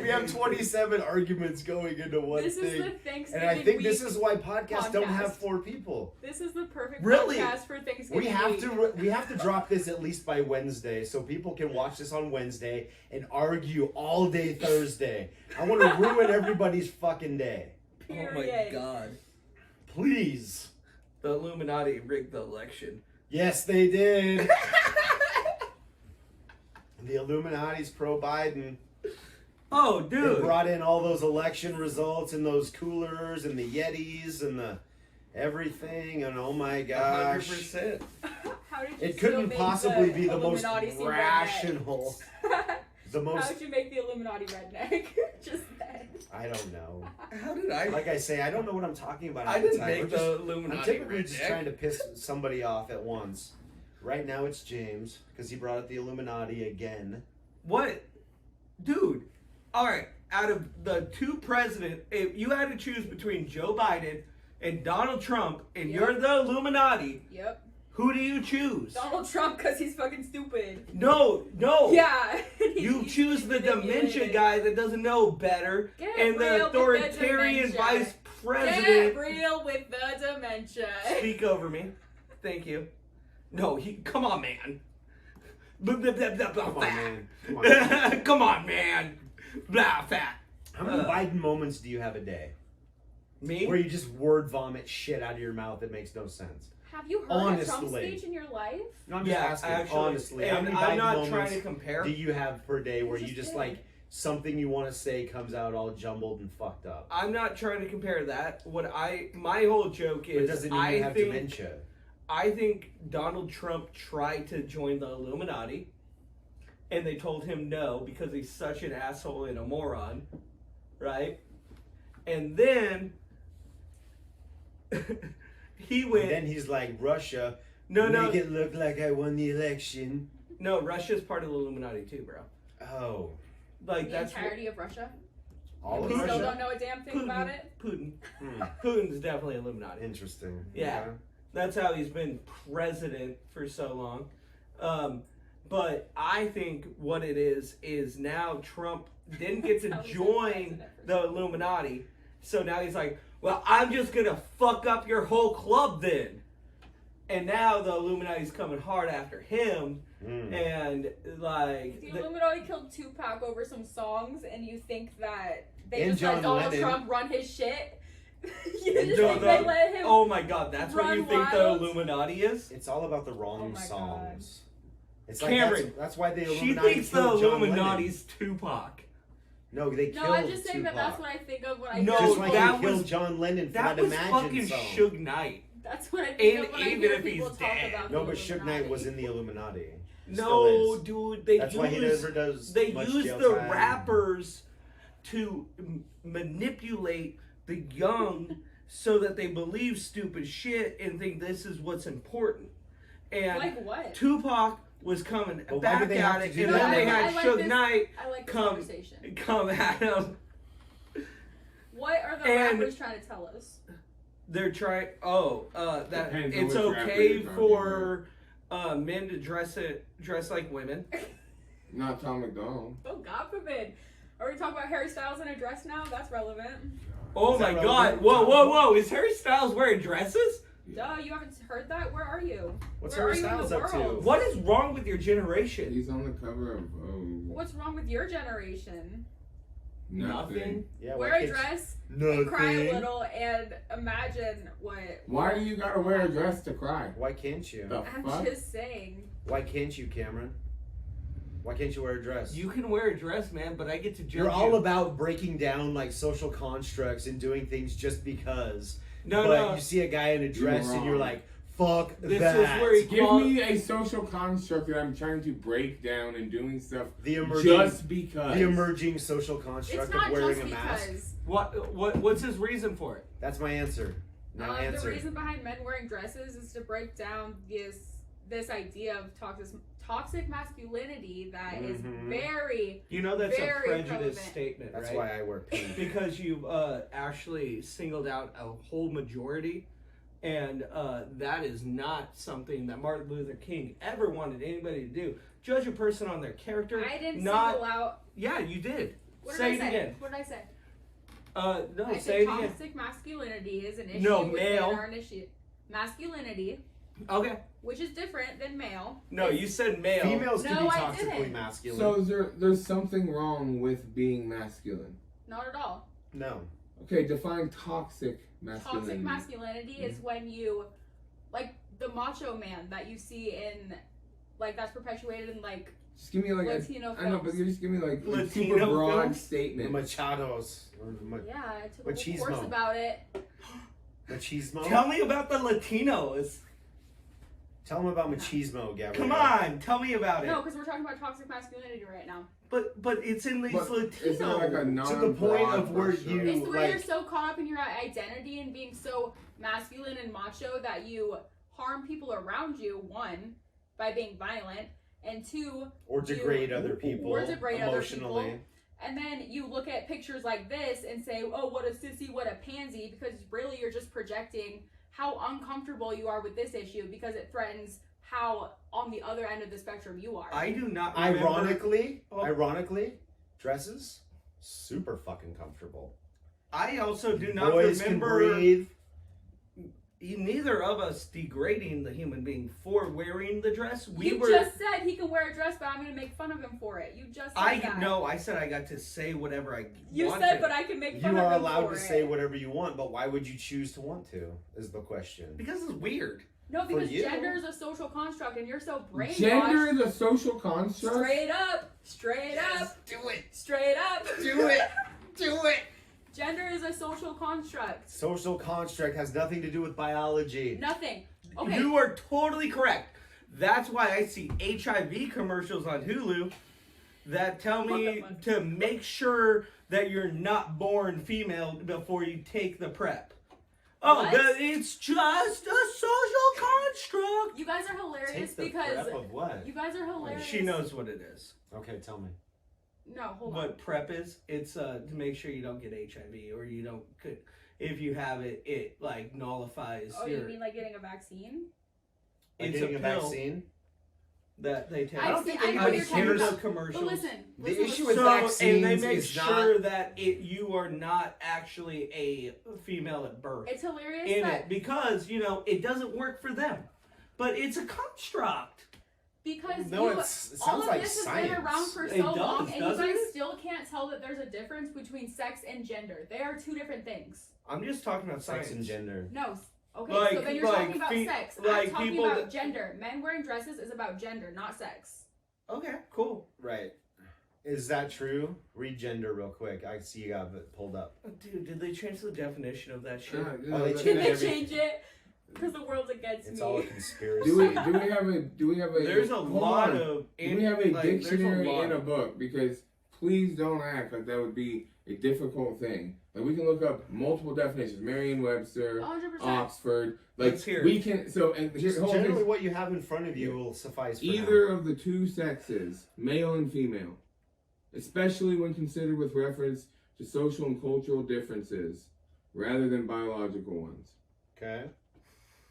We have 27 arguments going into one This is thing. the Thanksgiving And I think this week is why podcasts don't have podcast. 4 people. This is the perfect Really? podcast for Thanksgiving We have week. to drop this at least by Wednesday so people can watch this on Wednesday and argue all day Thursday. I want to ruin everybody's fucking day. Period. Oh my god. Please. The Illuminati rigged the election. Yes, they did. The Illuminati's pro-Biden. Oh, They dude. brought in all those election results and those coolers and the Yetis and the everything and oh my gosh. 100%. How did you It still couldn't make possibly be the most Illuminati seem rational. redneck? The How most would you make the Illuminati redneck? Just then. I don't know. How did I? Like I say, I don't know what I'm talking about. I half the didn't time. make We're just- the I'm Illuminati typically just redneck. trying to piss somebody off at once. Right now it's James because he brought up the Illuminati again. What? Dude. Alright. Out of the 2 presidents, if you had to choose between Joe Biden and Donald Trump, and Yep. you're the Illuminati, Yep. who do you choose? Donald Trump because he's fucking stupid. No. Yeah. You He's choose the manipulated. dementia guy that doesn't know better, Get and real the with the authoritarian dementia. vice Get president. real with the dementia. Speak over me. Thank you. No, come on, man. Come on, man. Come on. Come on, man. Blah, fat. How many Biden moments do you have a day? Me? Where you just word vomit shit out of your mouth that makes no sense? Have you heard a Trump Honestly. speech in your life? No, I'm just Yeah, asking, actually. honestly. How And many I'm Biden not moments trying to compare. do you have per day where Just you just kidding. like something you want to say comes out all jumbled and fucked up? I'm not trying to compare that. My whole joke But it is, doesn't mean you have dementia. I think Donald Trump tried to join the Illuminati, and they told him no because he's such an asshole and a moron, right? And then he went. And then he's like, Russia, no, make it look like I won the election. no. Russia's part of the Illuminati too, bro. Oh. Like The that's entirety of Russia. All of We still Russia? don't know a damn thing about it. Putin. Hmm. Putin's definitely Illuminati. Interesting. Yeah. Okay. That's how he's been president for so long. But I think what it is now Trump didn't get to That's how he's been join president for the so long. Illuminati. So now he's like, well, I'm just going to fuck up your whole club then. And now the Illuminati's coming hard after him. Mm. And like... The Illuminati killed Tupac over some songs, and you think that they And just John let Donald Lennon. Trump run his shit? You No, just think they let him? oh my god, that's what run you think wild? the Illuminati is? It's all about the wrong Oh my songs. It's like Cameron, that's why the She Illuminati thinks the killed John Lennon. Illuminati's Tupac. No, they killed No, I'm just saying Tupac. that that's what I think of when I No, hear Just like people- that they killed was- John Lennon for That that was Imagine fucking song. Suge Knight. That's what I think And of when I even hear if people he's talk dead. about No, the but Suge Knight was in the Illuminati. Still No, is. dude, they That's why he use never does they much use jail the time. rappers to manipulate the young so that they believe stupid shit and think this is what's important. And Like what? Tupac was coming But why back did they have at to it, do and that? then they No, had I like Suge this- Knight I like this come conversation. come at him. What are the And- rappers trying to tell us? They're trying. That Depends on it's which rapper okay you're talking for men to dress like women. Not Tom McDonald. Oh, God forbid. Are we talking about Harry Styles in a dress now? That's relevant. Oh Is my that God! relevant? Whoa! Is Harry Styles wearing dresses? Duh, you haven't heard that? Where are you? What's Where Harry are you in Styles the up to? world? What is wrong with your generation? He's on the cover of What's wrong with your generation? nothing. Yeah, Wear why a kids- dress, Nothing. and cry a little, and imagine what. Why do you gotta wear a dress to cry? Why can't you? The I'm fuck? just saying. Why can't you, Cameron? Why can't you wear a dress? You can wear a dress, man, but I get to judge You're you. all about breaking down like social constructs and doing things just because. No, but no. you see a guy in a dress and you're wrong. like, fuck This that. is where he Give me a social construct that I'm trying to break down and doing stuff the emerging, just because. the emerging social It's construct not of wearing just a mask. because. What's his reason for it? That's my answer. Now The answer. reason behind men wearing dresses is to break down this idea of toxic masculinity that is Mhm. very. You know that's a Very prejudice relevant. statement, That's right? why I wear pink. Because you've actually singled out a whole majority, and that is not something that Martin Luther King ever wanted anybody to do. Judge a person on their character. I didn't not. single out. Yeah, you did. What did Say I it say? again. What did I say? No, I say said it again. toxic masculinity is an issue No, within male. our initiative. Masculinity, Okay. which is different than male. No, is- you said male. Females can No, be I toxically didn't. masculine. So there's something wrong with being masculine. Not at all. no. Okay, define toxic masculinity. Toxic masculinity is when you, like the macho man that you see in, like that's perpetuated in like Just give me like Latino I know, but films. you just give me like a Latino super broad films? The statement. machados. Or Yeah, I took a whole Machismo. course about it. machismo. Tell me about the Latinos. Tell them about machismo, Gabrielle. Come on, tell me about it. No, because we're talking about toxic masculinity right now. But it's in these But Latinos. is there like a To the point of where brush you- stroke? It's the way you're like- so caught up in your identity and being so masculine and macho that you harm people around you, one, by being violent, and two, Or degrade other people Or degrade other emotionally. people. And then you look at pictures like this and say, oh, what a sissy, what a pansy, because really you're just projecting how uncomfortable you are with this issue because it threatens how on the other end of the spectrum you are. I do not remember. Ironically, dresses super fucking comfortable. I also do not Boys remember can breathe. neither of us degrading the human being for wearing the dress. You just said he can wear a dress, but I'm going to make fun of him for it. You just said that. I said I got to say whatever I You wanted. said, but I can make fun You of are him allowed for to it. say whatever you want, but why would you choose to want to? Is the question. Because it's weird. No, because you. gender is a social construct, and you're so brainwashed. Gender is a social construct. Straight up, straight up, Do it. straight up. Do it. Do it. Gender is a social construct. Social construct has nothing to do with biology. Nothing. Okay. You are totally correct. That's why I see HIV commercials on Hulu that tell me What the fuck? to make sure that you're not born female before you take the PrEP. Oh, What? it's just a social construct. You guys are hilarious Take the because prep of what? you guys are hilarious. She knows what it is. Okay, tell me. No, hold on. what PrEP is? It's to make sure you don't get HIV or you don't. If you have it, it like nullifies Oh, your. you mean like getting a vaccine? Like It's getting a pill vaccine? that they take. I don't think I know what anybody you're talking cares. about. Commercials. But listen, The issue with So, vaccines and they make is sure not... that you are not actually a female at birth it's hilarious in that it because it doesn't work for them, but it's a construct. because No, it it sounds sounds of like this has science. been around for It so does, long, and you doesn't guys it? still can't tell that there's a difference between sex and gender. They are two different things. I'm just talking about Sex science. and gender. No. Okay, Like- so then you're like talking about sex. like I'm talking people about that- gender. Men wearing dresses is about gender, not sex. Okay, cool. Right. Is that true? Read gender real quick. I see you got it pulled up. Dude, did they change the definition of that shit? Oh, they Did change they every- change it? Because the world's against It's me. all a conspiracy. Do we have a? There's a hold lot on. of. Do we have a like, there's dictionary lot. and a book? Because please don't act like that would be a difficult thing. Like we can look up multiple definitions: Merriam-Webster, 100%. Oxford. Like Let's hear it. we can. So and here, Just hold on, generally what you have in front of you will suffice for either of the two sexes, male and female, especially when considered with reference to social and cultural differences, rather than biological ones. now. Okay.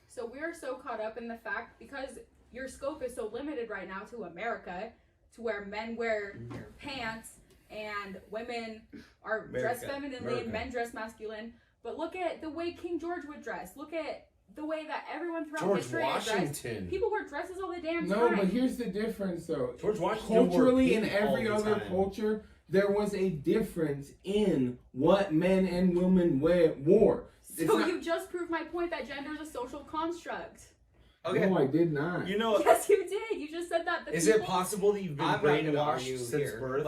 So we're so caught up in the fact because your scope is so limited right now to America, to where men wear pants and women are dressed America. femininely and men dress masculine. But look at the way King George would dress. Look at the way that everyone throughout George history has dressed. Washington. People wear dresses all the damn No, time. but here's the difference, though. George Washington Culturally, wore in pink every all the other time. culture, there was a difference in what men and women wore. It's So not- you just proved my point that gender is a social construct. Okay. No, I did not. You know, Yes, you did. You just said that. The Is people... it possible that you've been I'm not gonna brainwashed argue since here. birth?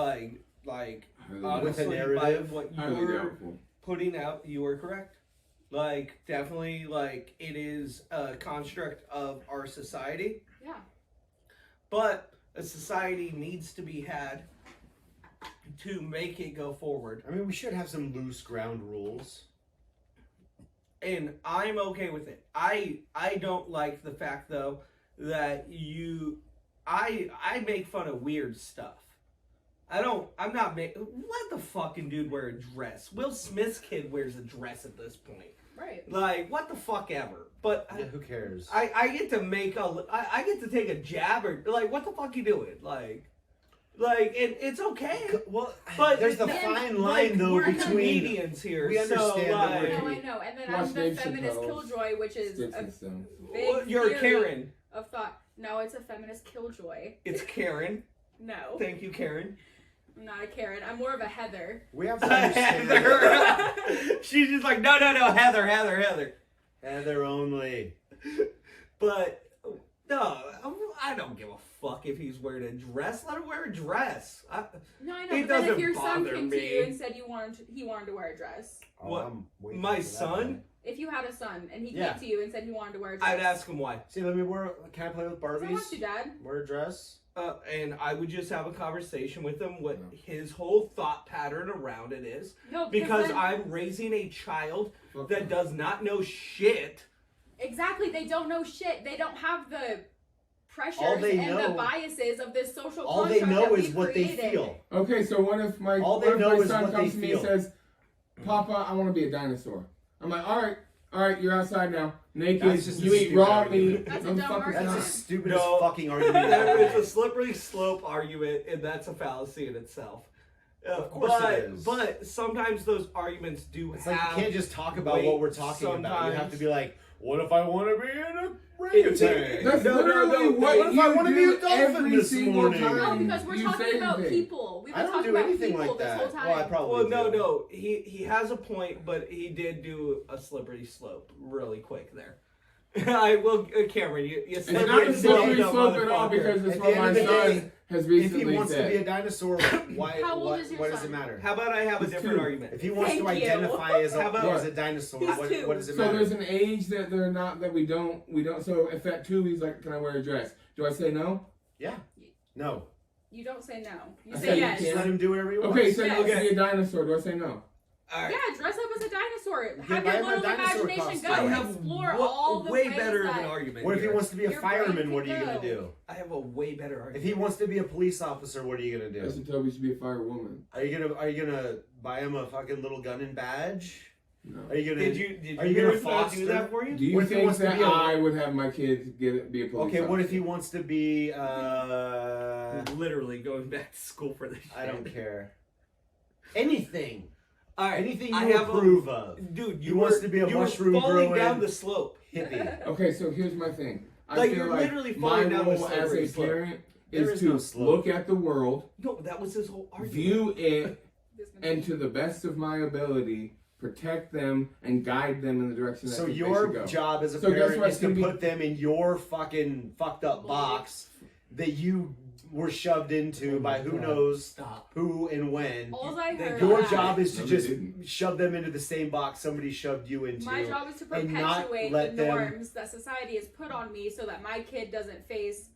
Like Highly honestly, With a doubtful. by narrative? what you Highly were doubtful. putting out, you were correct. Like definitely, like it is a construct of our society. Yeah. But a society needs to be had to make it go forward. I mean, we should have some loose ground rules. And I'm okay with it. I don't like the fact though that I make fun of weird stuff. I'm not making, let the fucking dude wear a dress. Will Smith's kid wears a dress at this point. Right. Like, what the fuck ever. But Yeah, who cares? I get to make I get to take a jab or, like, what the fuck you doing? Like, it's okay. Well, But there's the then, fine like, line though we're between. comedians here. we understand so, that we're like, No, I know. And then Watch I'm the Dave feminist Chappelle's killjoy, which is Sticks a and stones. big you're a theory Karen. of thought. No, it's a feminist killjoy. It's Karen. No, Thank you, Karen. I'm not a Karen. I'm more of a Heather. We have to understand. Heather. She's just like, no, Heather. Heather only. But no, I don't give a fuck if he's wearing a dress. Let him wear a dress. No, I know. It But then if doesn't your son bother came to me. you and said he wanted to wear a dress, What? I'm waiting My for that son? one. if you had a son and he Yeah. came to you and said he wanted to wear a dress, I'd ask him why. See, let me wear. Can I play with So I want Barbies? to, Dad. Wear a dress. And I would just have a conversation with him what No. his whole thought pattern around it is. No, Because then- I'm raising a child Fuck that that. does not know shit. exactly, they don't know shit. They don't have the pressures All they and know- the biases of this social All they construct know that is we've what they created. feel. Okay, so what if my All what they if know my is son what comes they to me and feel. says, "Papa, I want to be a dinosaur." I'm like, all right, you're outside now, naked. That's just You a eat stupid raw argument. meat. That's a No dumb fucking argument. That's the not. stupidest No. fucking argument. It's a ever. slippery slope argument, and that's a fallacy in itself. Of course but, it is. But sometimes those arguments do It's like have. you can't just talk about weight what we're talking about. You have sometimes. to be like, what if I want to be in a orangutan? That's No, literally what What if I you wanna do be a dolphin every this single morning? time. No, because we're you talking say about anything. people. We've I been don't talking do about anything people like this whole that. time. Well, I probably Well, do. no. He has a point, but he did do a slippery slope really quick there. I will, Cameron. You It's slippery not a slippery slope, slope at all motherfucker. because it's At what the my end of the son day, has If recently he wants to be a said. dinosaur, why? How old is your what does son? it matter? How about I have a He's different 2. argument? If he wants Thank to you. identify as How about- as a dinosaur, He's what 2. does it So matter? there's an age that they're not that we don't. So if at 2 he's like, "Can I wear a dress?" Do I say no? Yeah. No. You don't say no. You I say said you yes. Just can't. let him do whatever he wants. Okay, so he wants to Okay. be a dinosaur. Do I say no? All right. Yeah, dress up as a dinosaur. Yeah, Have buy your him a little dinosaur imagination go. costume. I have Explore all the way ways better of that an argument. What if he here. wants to be a Your brain fireman? can What are you gonna go. do? I have a way better argument. If he wants to be a police officer, what are you gonna I do? should tell we should be a firewoman. Are you gonna buy him a fucking little gun and badge? No. Are you gonna? Did you Are you hear gonna us not foster? do that for you? Do you What if he think wants to that be a- I would have my kids be a police Okay, what if he officer? wants to be? Literally going back to school for this. I don't shit. care. Anything. All right, Anything I you have approve of. Dude, He you wants were, to be a you were mushroom falling growing- down the slope. Hippie. Okay, so here's my thing. I Like, feel you're like literally my falling down the role as slippery a slope. parent There is is no to slope. look at the world, No, that was his whole argument. view it, This one. and to the best of my ability, protect them and guide them in the direction that So they should your go. job as a So guess parent what? is to Can we- put them in your fucking fucked up box that you were shoved into by who knows Stop. who and when. All I They- heard. Your that job is to No, they just didn't. shove them into the same box somebody shoved you into. My job is to and not perpetuate let the them- norms that society has put on me, so that my kid doesn't face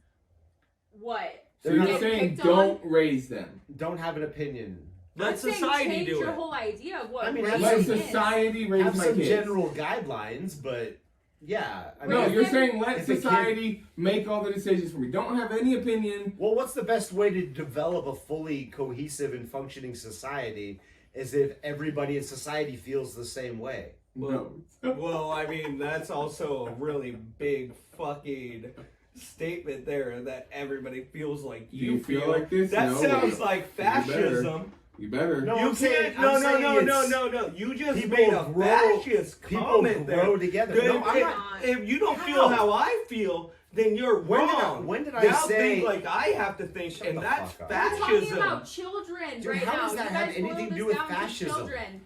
what. So They're you're not- saying picked on. don't raise them. Don't have an opinion. Let I'm saying society change do your it. whole idea of what I mean, raising have Let some- is. society raise Have my some kids. general guidelines, but yeah. I No, mean, you're saying let if a kid- society make all the decisions for me. Don't have any opinion. well, what's the best way to develop a fully cohesive and functioning society is if everybody in society feels the same way. No. Well, I mean, that's also a really big fucking statement there that everybody feels like you You feel like this? That No. sounds like You better. fascism. You better. No, You I'm saying- can't. I'm No, no, saying no, it's- no. You just people made a grow- fascist People comment grow there. together. If, No, I'm not. if you don't How? feel how I feel, then you're When did I- wrong. when did I now say- think like I have to think, Shut and the that's fuck up. We're talking fascism. about children Dude, right how now. does that You have guys anything boiled to do this with down fascism? children.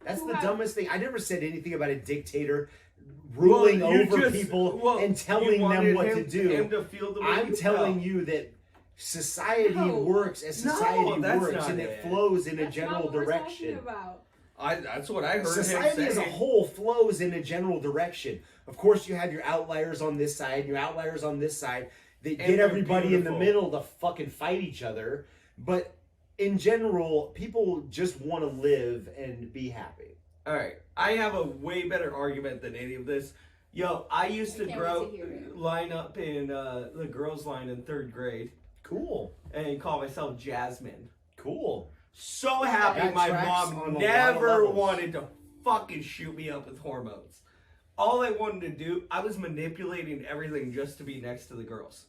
That's Who the have- dumbest thing. I never said anything about a dictator ruling Well, you over just- people well, and you telling them wanted what him, to do. Him to feel the way I'm you telling felt. you that society No. works as No, society that's works not and it. it flows in a That's general not what we're direction. talking about. That's what I heard Society him as a say. whole flows in a general direction. Of course, you have your outliers on this side and your outliers on this side that And get they're everybody in the beautiful. middle to fucking fight each other. But in general, people just want to live and be happy. All right, I have a way better argument than any of this. Yo, I used to I can't grow wait to hear it. line up in the girls' line in 3rd grade Cool. and call myself Jasmine. Cool. So happy That my tracks on a mom lot of never levels. wanted to fucking shoot me up with hormones. All I wanted to do, I was manipulating everything just to be next to the girls.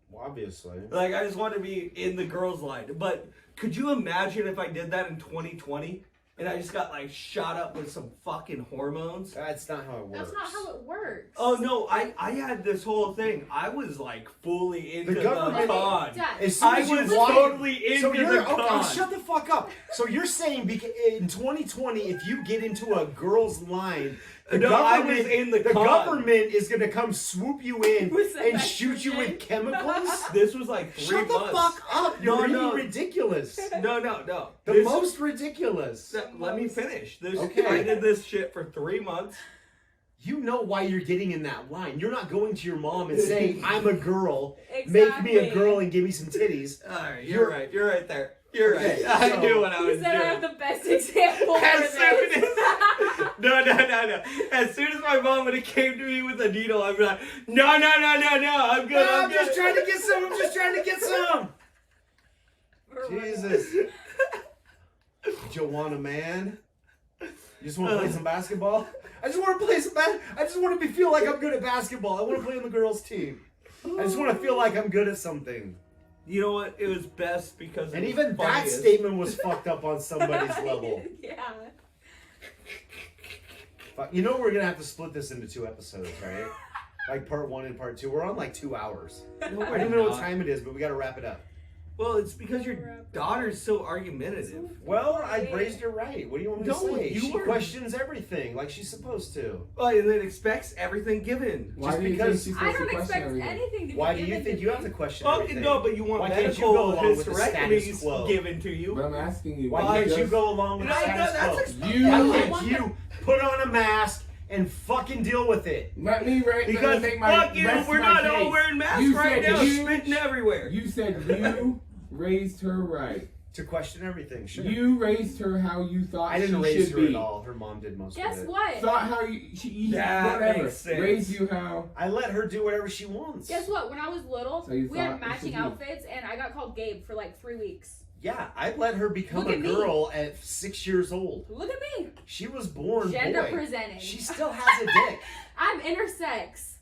Well, obviously. Like, I just wanted to be in the girls' line. But could you imagine if I did that in 2020 and I just got, like, shot up with some fucking hormones? That's not how it works. That's not how it works. Oh, no, I had this whole thing. I was, like, fully into the government- con. Dad, As soon I as you was walk- totally into so you're the okay, con. shut the fuck up. So you're saying in 2020, if you get into a girl's line, the No, I was government, in the con. government is gonna come swoop you in Was that and shoot you with chemicals? This was, like, 3 Shut the months. fuck up! You're No, being no. ridiculous. No, no, no. The This- most ridiculous. Let me finish. This, Okay. I did this shit for 3 months. You know why you're getting in that line. You're not going to your mom and saying, "I'm a girl, make me a Exactly. girl and give me some titties." All right, You're- you're right. You're right there. You're Okay, right. I so- knew what I You was said I have doing. the best example As for soon this. No. As soon as my mom would have came to me with a needle, I'd be like, no. I'm good. No, I'm I'm just good. trying to get some. I'm just trying to get some. For real. Jesus. Joanna, man. You just want to play some basketball? I just want to play some I just want to feel like I'm good at basketball. I want to play on the girls' team. I just want to feel like I'm good at something. You know what? It was best because. And it was even that funniest. statement was fucked up on somebody's level. Yeah. Fuck, you know we're gonna have to split this into 2 episodes, right? Like part 1 and part 2. We're on like 2 hours. No, I we're don't even know what not. time it is, but we gotta wrap it up. Well, it's because your daughter's so argumentative. Well, I raised her right. What do you want me to No, say? you She were- questions everything like she's supposed to. Oh, and then expects everything given. Why Just do you because- think she's I supposed to don't question expect everything? anything to be Why do given you think to you have me. to question Oh, everything? no, but you want Why can't you go medical along with the status hysterectomies quo? given to you. But I'm asking you. Why Why can't you just- go along with the No, status that's quo? You- Why I can't want you put on a mask and fucking deal with it? Let me Because make my fuck you, rest we're my not all case. wearing masks You right said now, you- spitting everywhere. You said you raised her right. To question everything, sure. You raised her how you thought I didn't she raise should her be. at all. Her mom did most Guess of it. what? Thought how That whatever. makes sense. Raised you how. I let her do whatever she wants. Guess what? When I was little, So you we had thought it matching should be. outfits, and I got called Gabe for like 3 weeks. Yeah, I let her become Look a at me. girl at 6 years old. Look at me, She was born gender boy. presenting. She still has a dick. I'm intersex.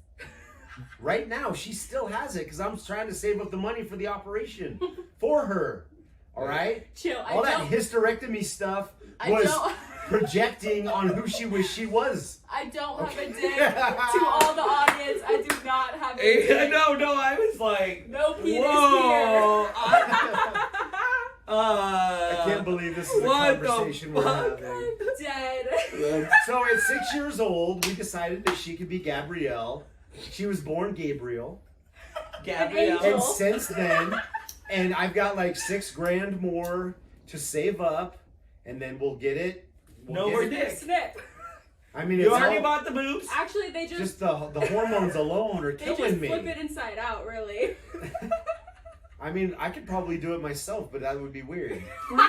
Right now, she still has it because I'm trying to save up the money for the operation for her. All right? Chill. All that hysterectomy stuff I was don't. projecting on who she wished she was. I don't have Okay. a dick. To all the audience, I do not have a dick. No, I was like, No penis whoa. here. I can't believe this is a what the conversation we're fuck? having. Dead. So at 6 years old, we decided that she could be Gabrielle. She was born Gabriel. Gabrielle. And since then, and I've got like $6,000 more to save up, and then we'll get it. No get more it. dick. Snip. I mean, You it's already all, bought the boobs? Actually, they just the hormones alone are they killing just me. flip it inside out, really. I mean, I could probably do it myself, but that would be weird. For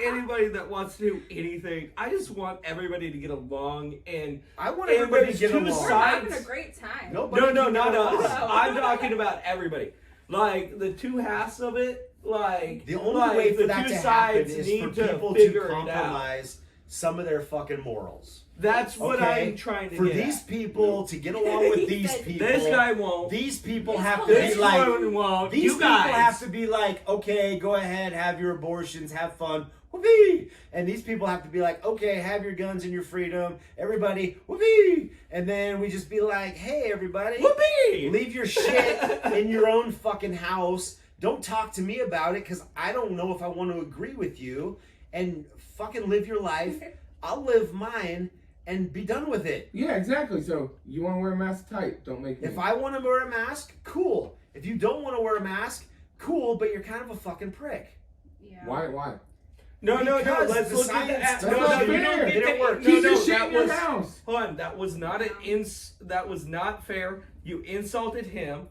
anybody that wants to do anything, I just want everybody to get along and I want And everybody to there's get two along. We're sides. having a great time. Nobody no, can not get along. us. I'm talking about everybody. Like the two halves of it, like The only like, way for the that two to happen sides is need for people to figure it out. compromise some of their fucking morals. That's what Okay? I'm trying to For get these at. people to get along with these people, This guy won't. these people This have to this be like, one won't. these You people guys have to be like, okay, go ahead, have your abortions, have fun, whoopee. And these people have to be like, okay, have your guns and your freedom, everybody, whoopee. And then we just be like, hey, everybody, Whoopee! leave your shit in your own fucking house. Don't talk to me about it because I don't know if I want to agree with you. And fucking live your life. I'll live mine and be done with it. Yeah, exactly. So you want to wear a mask tight? Don't make me. If I want to wear a mask, cool. If you don't want to wear a mask, cool, but you're kind of a fucking prick. Yeah. Why? No. Because Let's the look at science that. tells No, you you don't it get didn't to work. No, Keep your no, shit that in your was. house. Hold on, that was not that was not fair. You insulted him.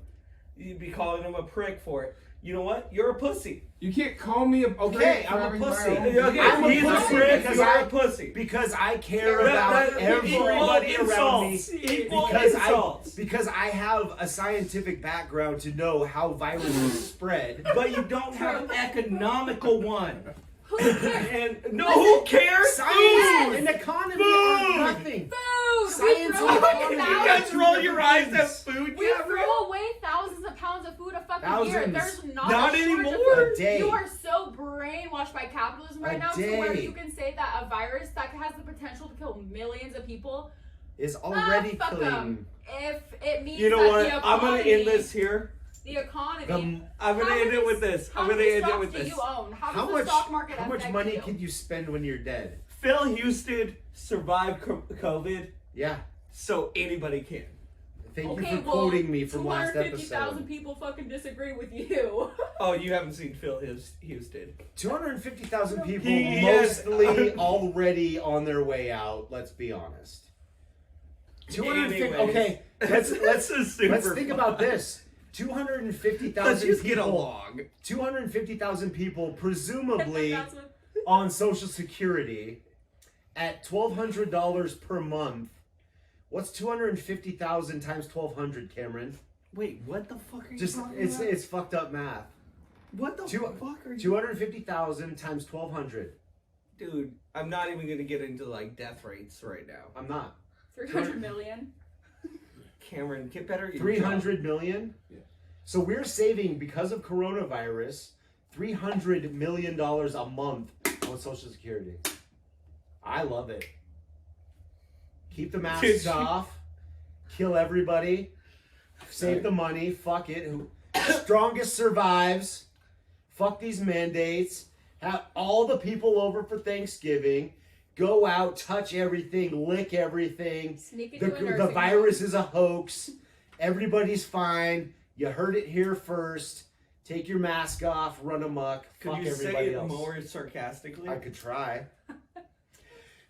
You'd be calling him a prick for it. You know what? You're a pussy. You can't call me a prick Okay, for I'm a having my pussy. own- Okay, I'm a he's a pussy prick. because You're I- a pussy. Because I care That- about that- everybody equal around me. insults. Equal Because insults. because I have a scientific background to know how viruses spread. But you don't have an economical one. Who cares? And no, who cares? Science and economy are nothing. Food! Science we throw and away economy. You thousands, guys roll your eyes at food, we Gabriel? throw away thousands of pounds of food a fucking year. Thousands. There's not Not a shortage of anymore. food. A day. You are so brainwashed by capitalism right A now to where day. you can say that a virus that has the potential to kill millions of people, Is already fuck 'em. killing. if it means You know that what? the I'm economy, gonna end this here. The economy. I'm gonna end it with this. I'm gonna end it with Do this. you own? How does How the much? stock market How much affect money you? can you spend when you're dead? Phil Houston survived COVID, Yeah. so anybody can. Thank Okay, you for well, quoting me from last 250,000 episode. people fucking disagree with you. Oh, you haven't seen Phil Houston. 250,000 people, He is- mostly already on their way out. Let's be honest. 250. Anyways, Okay, That's a super let's think fun. about this. Let's 250,000 just get people. along. 250,000 people, presumably That's what- on Social Security, at $1,200 per month. What's 250,000 times 1,200, Cameron? Wait, what the fuck are you Just talking it's about? it's fucked up math. What the Two- fuck are you? 250,000 times 1,200. Dude, I'm not even gonna get into like death rates right now. I'm not. 300 million. Cameron, get better. at your 300 million? Yeah. So we're saving, because of coronavirus, $300 million a month on Social Security. I love it. Keep the masks off. Kill everybody. Save the money. Fuck it. Strongest survives. Fuck these mandates. Have all the people over for Thanksgiving. Go out, touch everything, lick everything. Sneak into a The nursing virus is a hoax. Everybody's fine. You heard it here first. Take your mask off, run amok, Could fuck you everybody say it else. more sarcastically? I could try.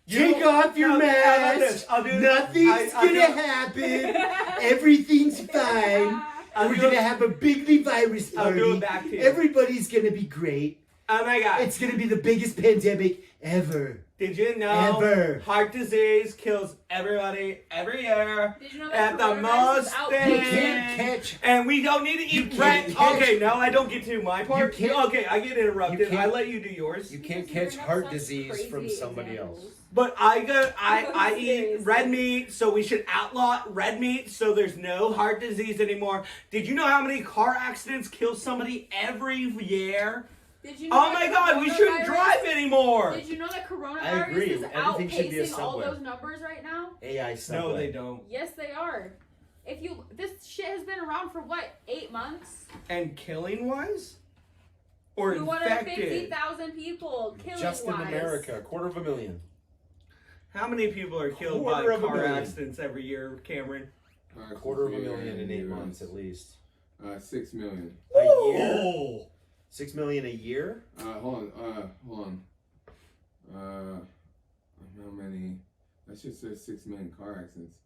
You Take know- off your How about mask. this? I'll do- Nothing's I'll gonna do- happen. Everything's fine. I'll We're do gonna it- have a bigly virus I'll party. do it back to you. Everybody's gonna be great. Oh my god. It's gonna be the biggest pandemic ever. Did you know Ever. heart disease kills everybody every year Did you know that at the coronavirus is most out You thing? can't catch. And we don't need to You eat can't rat. catch- Okay, no, I don't get to my part. You can't- Okay, I get interrupted. you can't- I let you do yours. You can't Because you catch bring up heart such disease from crazy somebody examples. else. But I eat Seriously. red meat, so we should outlaw red meat so there's no heart disease anymore. Did you know how many car accidents kill somebody every year? Did you know Oh that my god, we shouldn't coronavirus- drive anymore. Did you know that I coronavirus agree. is Everything should be a outpacing all subway. those numbers right now? AI No, subway. they don't. Yes, they are. This shit has been around for what, 8 months? And killing wise? Or infected? 250,000 people killing Just in wise. America, 250,000. How many people are killed by 250,000. accidents every year, Cameron? 250,000 in 8 months at least. 6 million. A year? Oh. 6 million a year? Hold on. How many? That should say 6 million car accidents.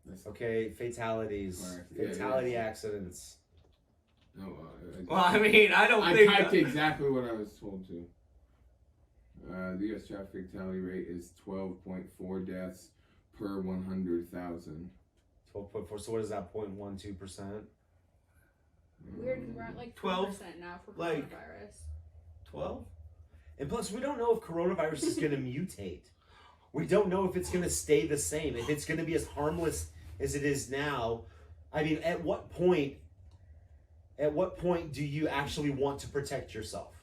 That's Okay, fatalities. Alright, yeah, Fatality yeah. accidents. no. Well, I mean, I don't I think. typed exactly what I was told to. The U.S. traffic fatality rate is 12.4 deaths per 100,000. 12.4. So what is that? 0.12%? Weird, 'cause we're at like 12, 12% now for like- coronavirus. 12? And plus, we don't know if coronavirus is going to mutate. We don't know if it's going to stay the same. If it's going to be as harmless as it is now. I mean, at what point do you actually want to protect yourself?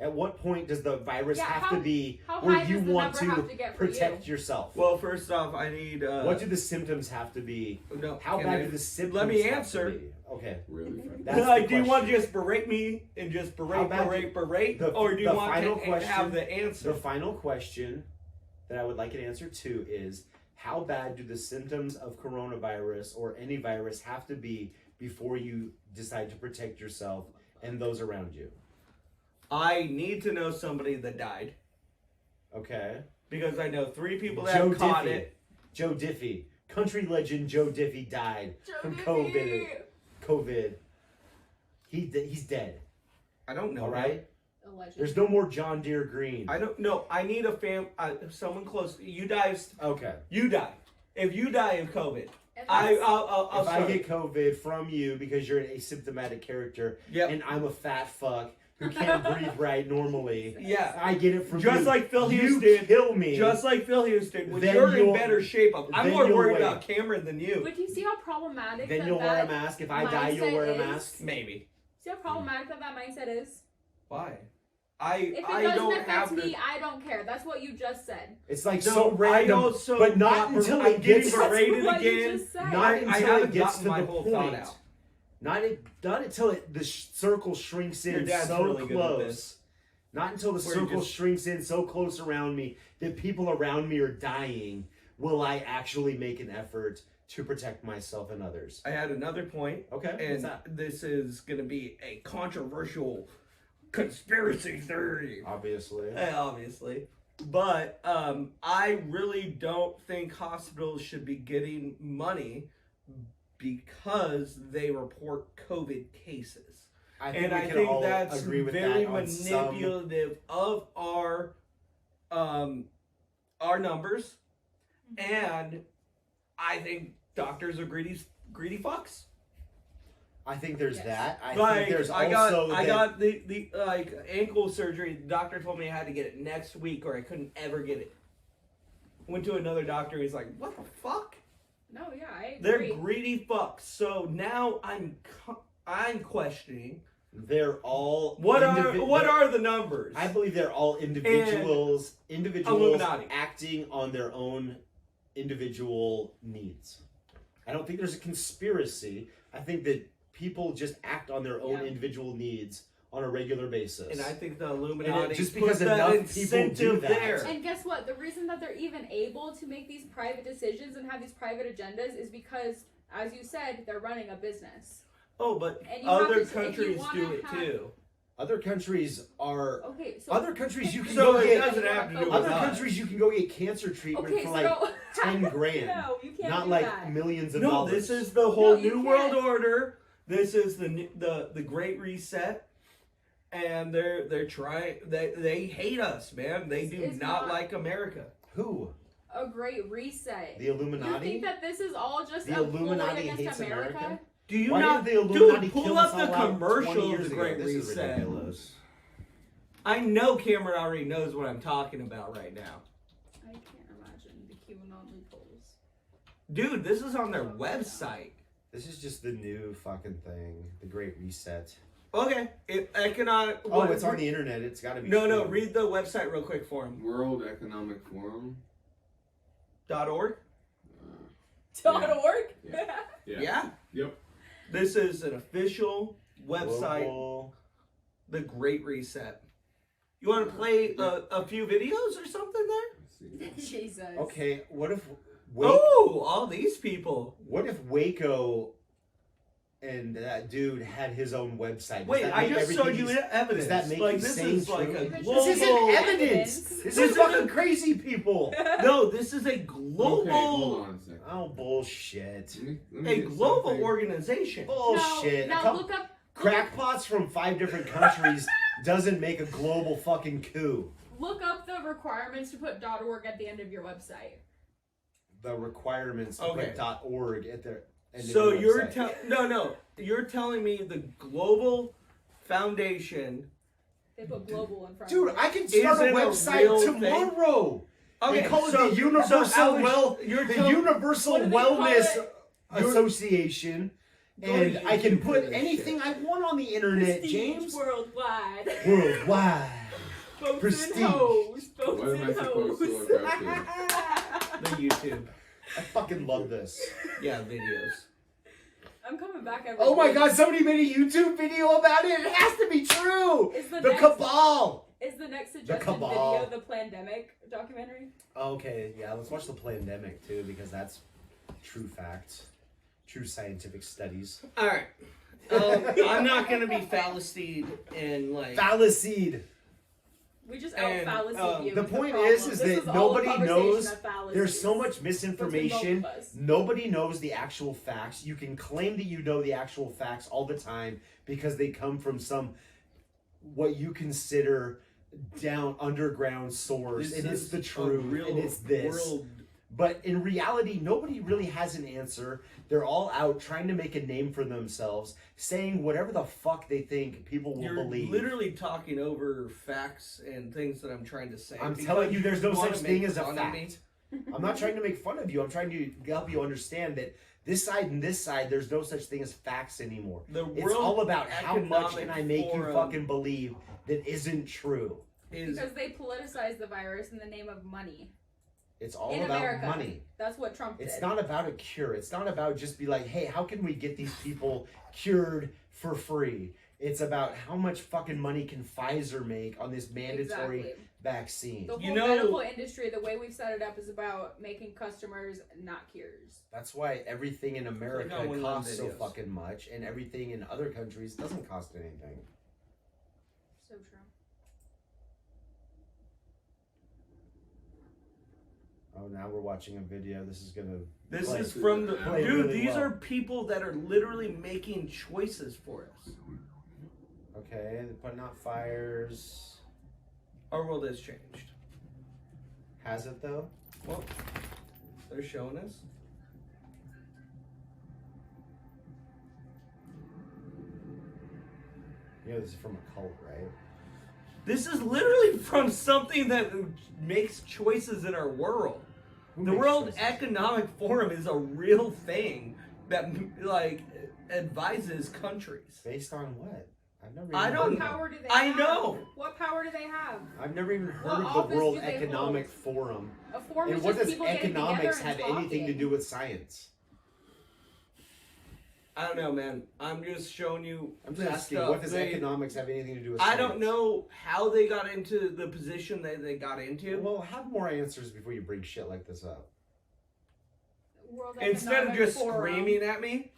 At what point does the virus Yeah, have how- to be how where high you does the want number to have to get for protect yourself? Well, first off, I need. What do the symptoms have to be? No, How can bad I- do the symptoms Let me have to answer. be? Okay. Really fast. That's Like, the do you want to question. just berate me and just How berate, bad berate, the- or do you the want final to question- have the answer? The final question that I would like an answer to is, how bad do the symptoms of coronavirus or any virus have to be before you decide to protect yourself and those around you? I need to know somebody that died Okay. because I know 3 people that Joe have caught Diffie. it. Joe Diffie. Country legend Joe Diffie died from COVID. He's dead. I don't know. All right? Allegedly. There's no more John Deere Green. I don't know. I need a someone close. You die. Okay. You die. If you die of COVID, If I'll If I start. get COVID from you because you're an asymptomatic character Yep. and I'm a fat fuck who can't breathe right normally, Yeah. I get it from Just you. like Phil You Houston. kill me. Just like Phil Houston, when Then you're in you'll- better shape. I'm then more you'll worried wait. about Cameron than you. But do you see how problematic then that you'll wear a that mask. If I die, you'll wear a mindset mask. Maybe. See how problematic that mindset is? Why? If it I doesn't don't affect have me, to. I don't care. That's what you just said. It's like No, so random, I also but not got until I'm it getting gets berated That's what you again. just said. not I until haven't it gets gotten to my the whole point. thought out. Not until the circle shrinks Your in dad's so really good at close. this. Not until the Where you circle just- shrinks in so close around me that people around me are dying will I actually make an effort to protect myself and others. I had another point, Okay, what's and that? this is going to be a controversial conspiracy theory. Obviously. Obviously. But I really don't think hospitals should be getting money because they report COVID cases. I think And we I can think all that's agree with very that on some. manipulative of our numbers. And I think doctors are greedy fucks. I think there's Yes. that. I Like, think there's I also got the like ankle surgery. The doctor told me I had to get it next week or I couldn't ever get it. Went to another doctor. He's like, "What the fuck? No, yeah, I They're agree. greedy fucks." So now I'm questioning they're all what they're- are the numbers? I believe they're all individuals Illuminati. acting on their own individual needs. I don't think there's a conspiracy. I think that people just act on their own Yeah. individual needs on a regular basis. And I think the Illuminati just because put that enough people do incentive that. there. And guess what? The reason that they're even able to make these private decisions and have these private agendas is because, as you said, they're running a business. Oh, but And you have other to- if you countries wanna do it have- too. other countries are Okay, so other countries you can So go it get doesn't have to do with other us. countries you can go get cancer treatment okay, for so like no, 10 grand. No, you can't not do like that. millions of No, dollars. this is the whole No, you New World can't. Order. This is the Great Reset. and they're trying. They hate us, man. They do It's not not- like America. Who? A great reset. The You Illuminati? think that this is all just The a ploy Illuminati against hates America? America? Do you Why not, did the Illuminati dude? Pull kill up us the all out 20 commercial of years the ago? Great This is Reset. ridiculous. I know Cameron already knows what I'm talking about right now. I can't imagine the QAnon loopholes. Dude, this is on their website. This is just the new fucking thing. The Great Reset. Okay, economic. Oh, it's on the internet. It's got to be No, true. read the website real quick for him. World Economic Forum. .org. .org? Yeah. Yep. This is an official website. Global. The Great Reset. You want to play a few videos or something there? Let's see. Jesus. Okay, what if Oh, all these people. What if Waco and that dude had his own website? Does Wait, that I make just showed everything you he's- evidence. Does that make like you this saying is like true? a This global. This isn't evidence. Evidence. This This is fucking isn't- crazy people. No, this is a global, Okay, hold on a second. Oh, bullshit. Let me a get global something. organization. Bullshit. Now A couple look up. crackpots from 5 different countries doesn't make a global fucking coup. Look up the requirements to put .org at the end of your website. The requirements to Okay. put .org at their end of So your you're website. you're telling me the Global Foundation. They put global in front Dude, of it. I can start a Isn't a website real thing? tomorrow. Okay, They call it so- the Universal so Alex, you're the telling- Universal What do they call Wellness it? Association, Go to and I can YouTube put for this anything shit. I want on the internet, Prestige James. worldwide. Worldwide. Boats Prestige. and hoes. Boats What am I and supposed to hoes. look up The YouTube. I fucking love this. Yeah, videos. I'm coming back every Oh my week. god, somebody made a YouTube video about it. It has to be true. Is the The next- cabal. Is the next suggested cabal. video the pandemic documentary? Okay, yeah, let's watch the pandemic too because that's true facts, true scientific studies. All right. I'm not gonna be fallacied and like. Fallacied. We just And, out-fallacied you. The is point problem. is This that all a nobody conversation knows. of fallacies. There's so much Between misinformation. both of us. Nobody knows the actual facts. You can claim that you know the actual facts all the time because they come from some what you consider down underground source. This And it's is the a truth. real And it's this. world. But in reality, nobody really has an answer. They're all out trying to make a name for themselves, saying whatever the fuck they think people will You're believe. literally talking over facts and things that I'm trying to say. I'm because telling you, there's no wanna such make thing as a fun of me. fact. I'm not trying to make fun of you. I'm trying to help you understand that this side and this side, there's no such thing as facts anymore. The It's World all about how much Economic can I make you Forum fucking believe that isn't true. is Because they politicize the virus in the name of money. It's all In about America. money. That's what Trump did. It's not about a cure. It's not about just be like, hey, how can we get these people cured for free? It's about how much fucking money can Pfizer make on this mandatory Exactly. vaccine. The whole You know- medical industry, the way we've set it up, is about making customers, not cures. That's why everything in America Click on one of those costs so videos. fucking much, and everything in other countries doesn't cost anything. So true. Oh, now we're watching a video. This is gonna. This play- is from the play dude. really These well. are people that are literally making choices for us. Okay, they're putting out fires. Our world has changed. Has it though? Well, they're showing us. You know, this is from a cult, right? This is literally from something that makes choices in our world. Who The makes World choices? Economic Forum is a real thing that like advises countries. Based on what? I've never. I even don't heard What of power it. do they I have? know. What power do they have? I've never even What heard of office the World do they Economic hold? Forum. A forum And is what just does people getting economics together and have anything to talking. do with science? I don't know, man. I'm just showing you. I'm just this asking, stuff. what does They- economics have anything to do with I science? don't know how they got into the position that they got into. Well, have more answers before you bring shit like this up. World Instead of Economic just Forum. screaming at me.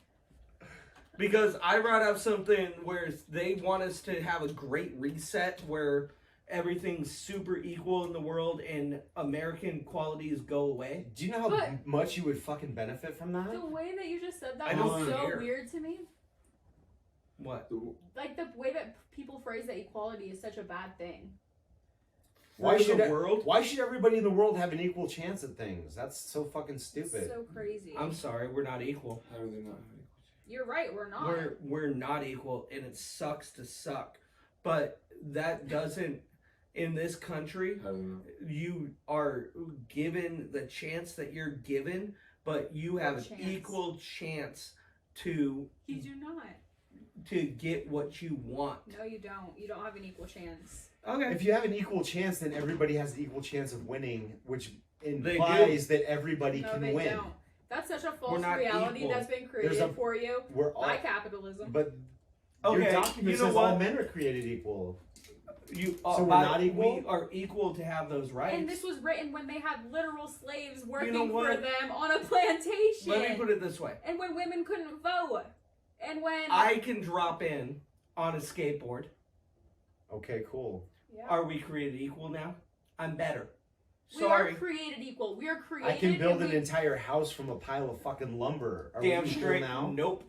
Because I brought up something where they want us to have a great reset where everything's super equal in the world and American qualities go away. Do you know how But- much you would fucking benefit from that? The way that you just said I that don't was so care. weird to me. What? Like the way that people phrase that equality is such a bad thing. Why For should the world? Why should everybody in the world have an equal chance at things? That's so fucking It's stupid. so crazy. I'm sorry, we're not equal. How do they not have equal? You're right, we're not. We're not equal, and it sucks to suck. But that doesn't. In this country, How do they not? you are given the chance that you're given, but you have an chance? equal chance to You do not. get what you want. No, you don't. You don't have an equal chance. Okay. If you have an equal chance, then everybody has an equal chance of winning, which They implies that everybody No, can they win. don't. That's such a We're false not reality equal. that's been There's created a- for you We're all, by capitalism. but Okay, your document you know says what? all men are created equal. You, So we're by- not equal? We are equal to have those rights. And this was written when they had literal slaves working know for what? them on a plantation. Let me put it this way: And when women couldn't vote. And when I can drop in on a skateboard. Okay, cool. yeah. Are we created equal now? I'm better. We Sorry. are created equal. We are created. I can build and an entire house from a pile of fucking lumber. Are Damn we equal straight. now? Nope.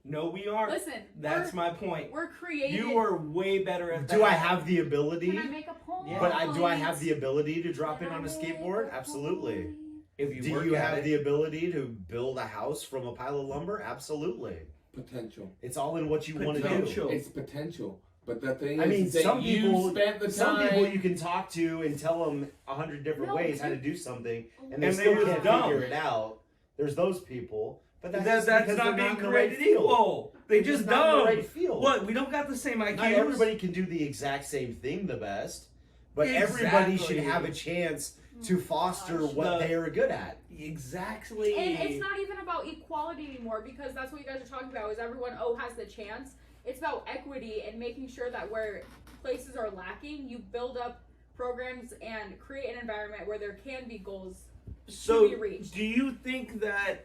No, we aren't. Listen, That's my point. we're created. You are way better at that. Do I have the ability? Can I make a point? Yeah. But do I have the ability to drop Can in I on a make skateboard? a Absolutely. point? If you Do work you at have it. the ability to build a house from a pile of lumber? Absolutely. Potential. It's all in what you want to do. Potential. It's potential. But the thing I mean, is that some you people, spent the some time. people you can talk to and tell them 100 different No, ways how to you- do something, and And they they still just can't don't. figure it out. There's those people, but that's, just That's because not they're being in the right created field. equal. They They're just not in the don't. right field. What? We don't got the same IQs. Not everybody can do the exact same thing the best, but everybody should Exactly. have a chance to foster gosh. what The- they are good at. Exactly. And it's not even about equality anymore because that's what you guys are talking about is everyone has the chance. It's about equity and making sure that where places are lacking, you build up programs and create an environment where there can be goals So, to be reached. do you think that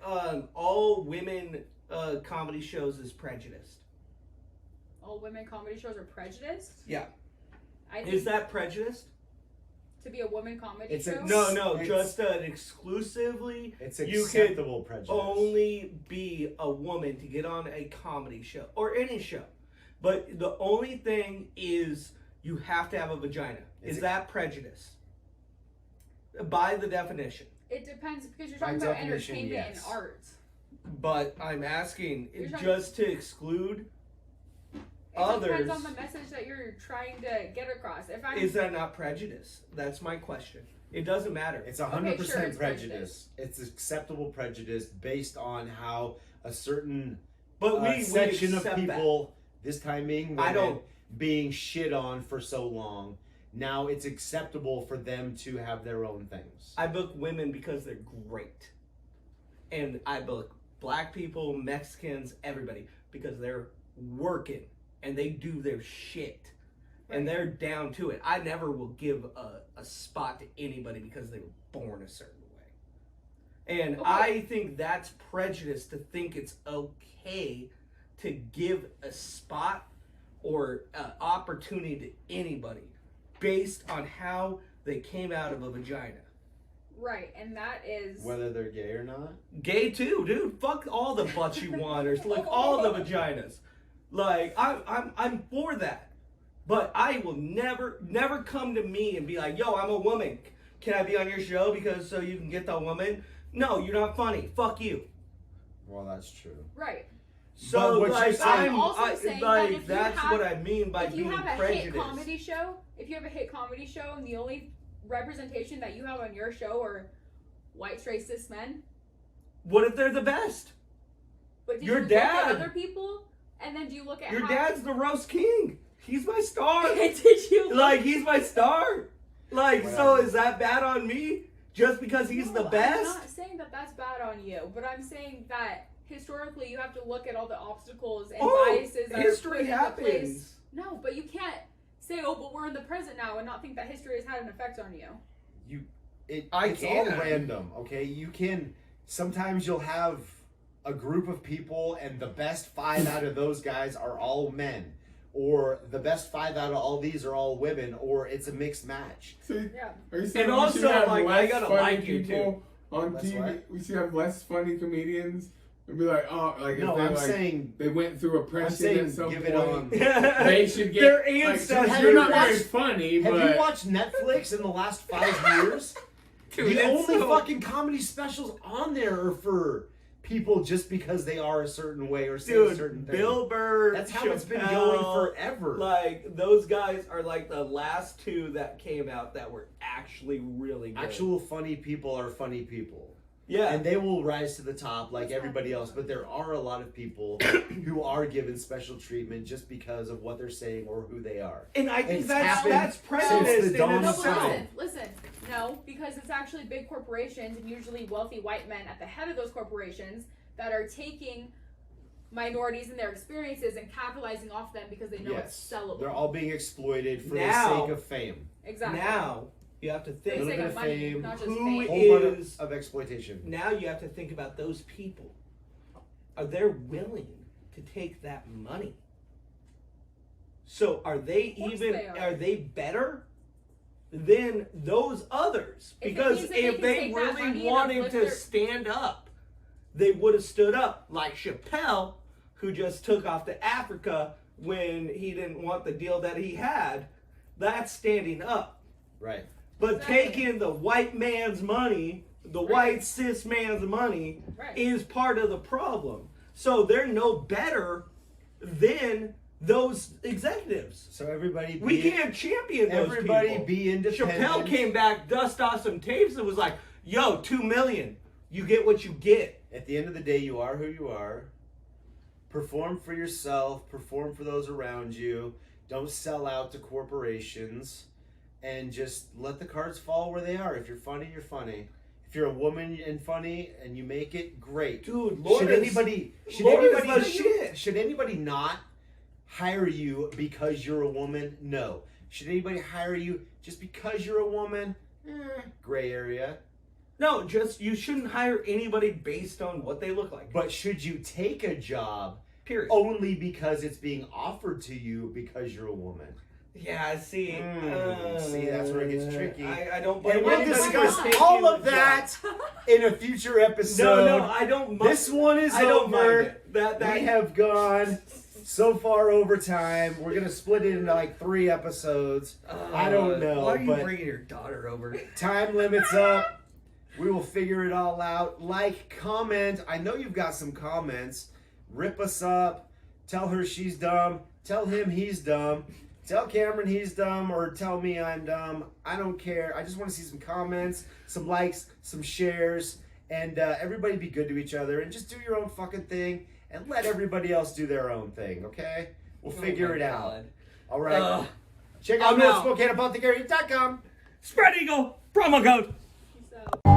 all women comedy shows is prejudiced? All women comedy shows are prejudiced. Yeah. I think Is that prejudiced? to be a woman comedy It's a- show. No, It's- just exclusively It's You acceptable prejudice. only be a woman to get on a comedy show or any show. But the only thing is you have to have a vagina. Is Is it- that prejudice? By the definition. It depends because you're By talking about definition, entertainment yes. and art. But I'm asking You're talking- just to exclude It others. depends on the message that you're trying to get across. If I'm Is that not prejudice? That's my question. It doesn't matter. It's 100% Okay, sure, it's prejudice. It's acceptable prejudice based on how a certain But we section of accept people, this time being I women, don't- being shit on for so long, now it's acceptable for them to have their own things. I book women because they're great. And I book black people, Mexicans, everybody because they're working and they do their shit. And they're down to it. I never will give a spot to anybody because they were born a certain way. And Okay. I think that's prejudice to think it's okay to give a spot or opportunity to anybody based on how they came out of a vagina. right, and that is Whether they're gay or not. Gay too, dude. Fuck all the butts you want, or lick all the vaginas. Like I'm for that, but I will never come to me and be like, "Yo, I'm a woman. Can I be on your show because so you can get the woman?" No, you're not funny. Fuck you. Well, that's true. right. So what you're like saying- I'm also saying that like if you that's have- what I mean by If you being have a hit prejudiced. comedy show, and the only representation that you have on your show are white straight cis men, What if they're the best? but did Your you look dad- at other people, and then do you look at Your how, dad's the roast king. He's my star. did you look, Like he's my star. Like so, Whatever. is that bad on me? Just because he's the No, best? I'm not saying that that's bad on you, but I'm saying that historically you have to look at all the obstacles and biases that are history put into happens. place. No, but you can't say, "Oh, but we're in the present now," and not think that history has had an effect on you. It's can. all random, okay? You can, sometimes you'll have a group of people and the best 5 out of those guys are all men. Or the best 5 out of all these are all women, or it's a mixed match. So, Yeah. are you saying And we also, should have like, I less gotta funny like you, people on That's TV? what? We should have less funny comedians It'd be like, oh, like No, if they're I'm like, saying. they went through I'm oppression saying at some give point. it on. They should get Their like, ancestors- they're not Have you very funny, Have but you watched Netflix in the last 5 years? Dude, The it's only so- fucking comedy specials on there are for people just because they are a certain way or say a certain Dude, thing. Bill Burr, That's how it's been Chappelle, going forever. Like, those guys are like the last two that came out that were actually really good. Actual funny people are funny people. yeah. And they will rise to the top like everybody else, but there are a lot of people who are given special treatment just because of what they're saying or who they are. And I think It's that's happened prejudice since the in dawn No, of but itself. time. listen. No, because it's actually big corporations and usually wealthy white men at the head of those corporations that are taking minorities and their experiences and capitalizing off them because they know it's sellable. They're all being exploited for Now- the sake of fame. exactly. Now, you have to For the think, little sake bit of of money, fame. not just Who fame. Whole lot is- of exploitation. now you have to think about those people. Are they willing to take that money? So are they Of course even, they are. are they better than those others? If it Because means that they if can they take that really money and wanted uplift to their- stand up, they would have stood up like Chappelle, who just took off to Africa when he didn't want the deal that he had. That's standing up. Right. But Exactly. taking the white man's money, the white cis man's money, Right. is part of the problem. So they're no better than those executives. So everybody We can't champion those everybody people. be independent. Chappelle came back, dust off some tapes, and was like, yo, 2 million. You get what you get. At the end of the day, you are who you are. Perform for yourself, perform for those around you. Don't sell out to corporations, and just let the cards fall where they are. If you're funny, you're funny. If you're a woman and funny and you make it, great. Dude, should anybody should anybody not hire you because you're a woman? No. Should anybody hire you just because you're a woman? Gray area. No, just, you shouldn't hire anybody based on what they look like. But should you take a job Period. only because it's being offered to you because you're a woman? Yeah, see. See, that's where it gets tricky. I don't And blame we'll anybody for discuss taking all the of that in a future job. episode. No, I don't. This one is I don't mind over. it. That We have gone so far over time. We're gonna split it into like 3 episodes. I don't know, Why are you but bringing your daughter over? time limits up. We will figure it all out. Like, comment. I know you've got some comments. Rip us up. Tell her she's dumb. Tell him he's dumb. Tell Cameron he's dumb, or tell me I'm dumb. I don't care. I just want to see some comments, some likes, some shares, and everybody be good to each other and just do your own fucking thing and let everybody else do their own thing, okay? We'll figure it out. All right. Check out I'm out. NorthSpokaneApothecary.com. Spread Eagle promo code. So.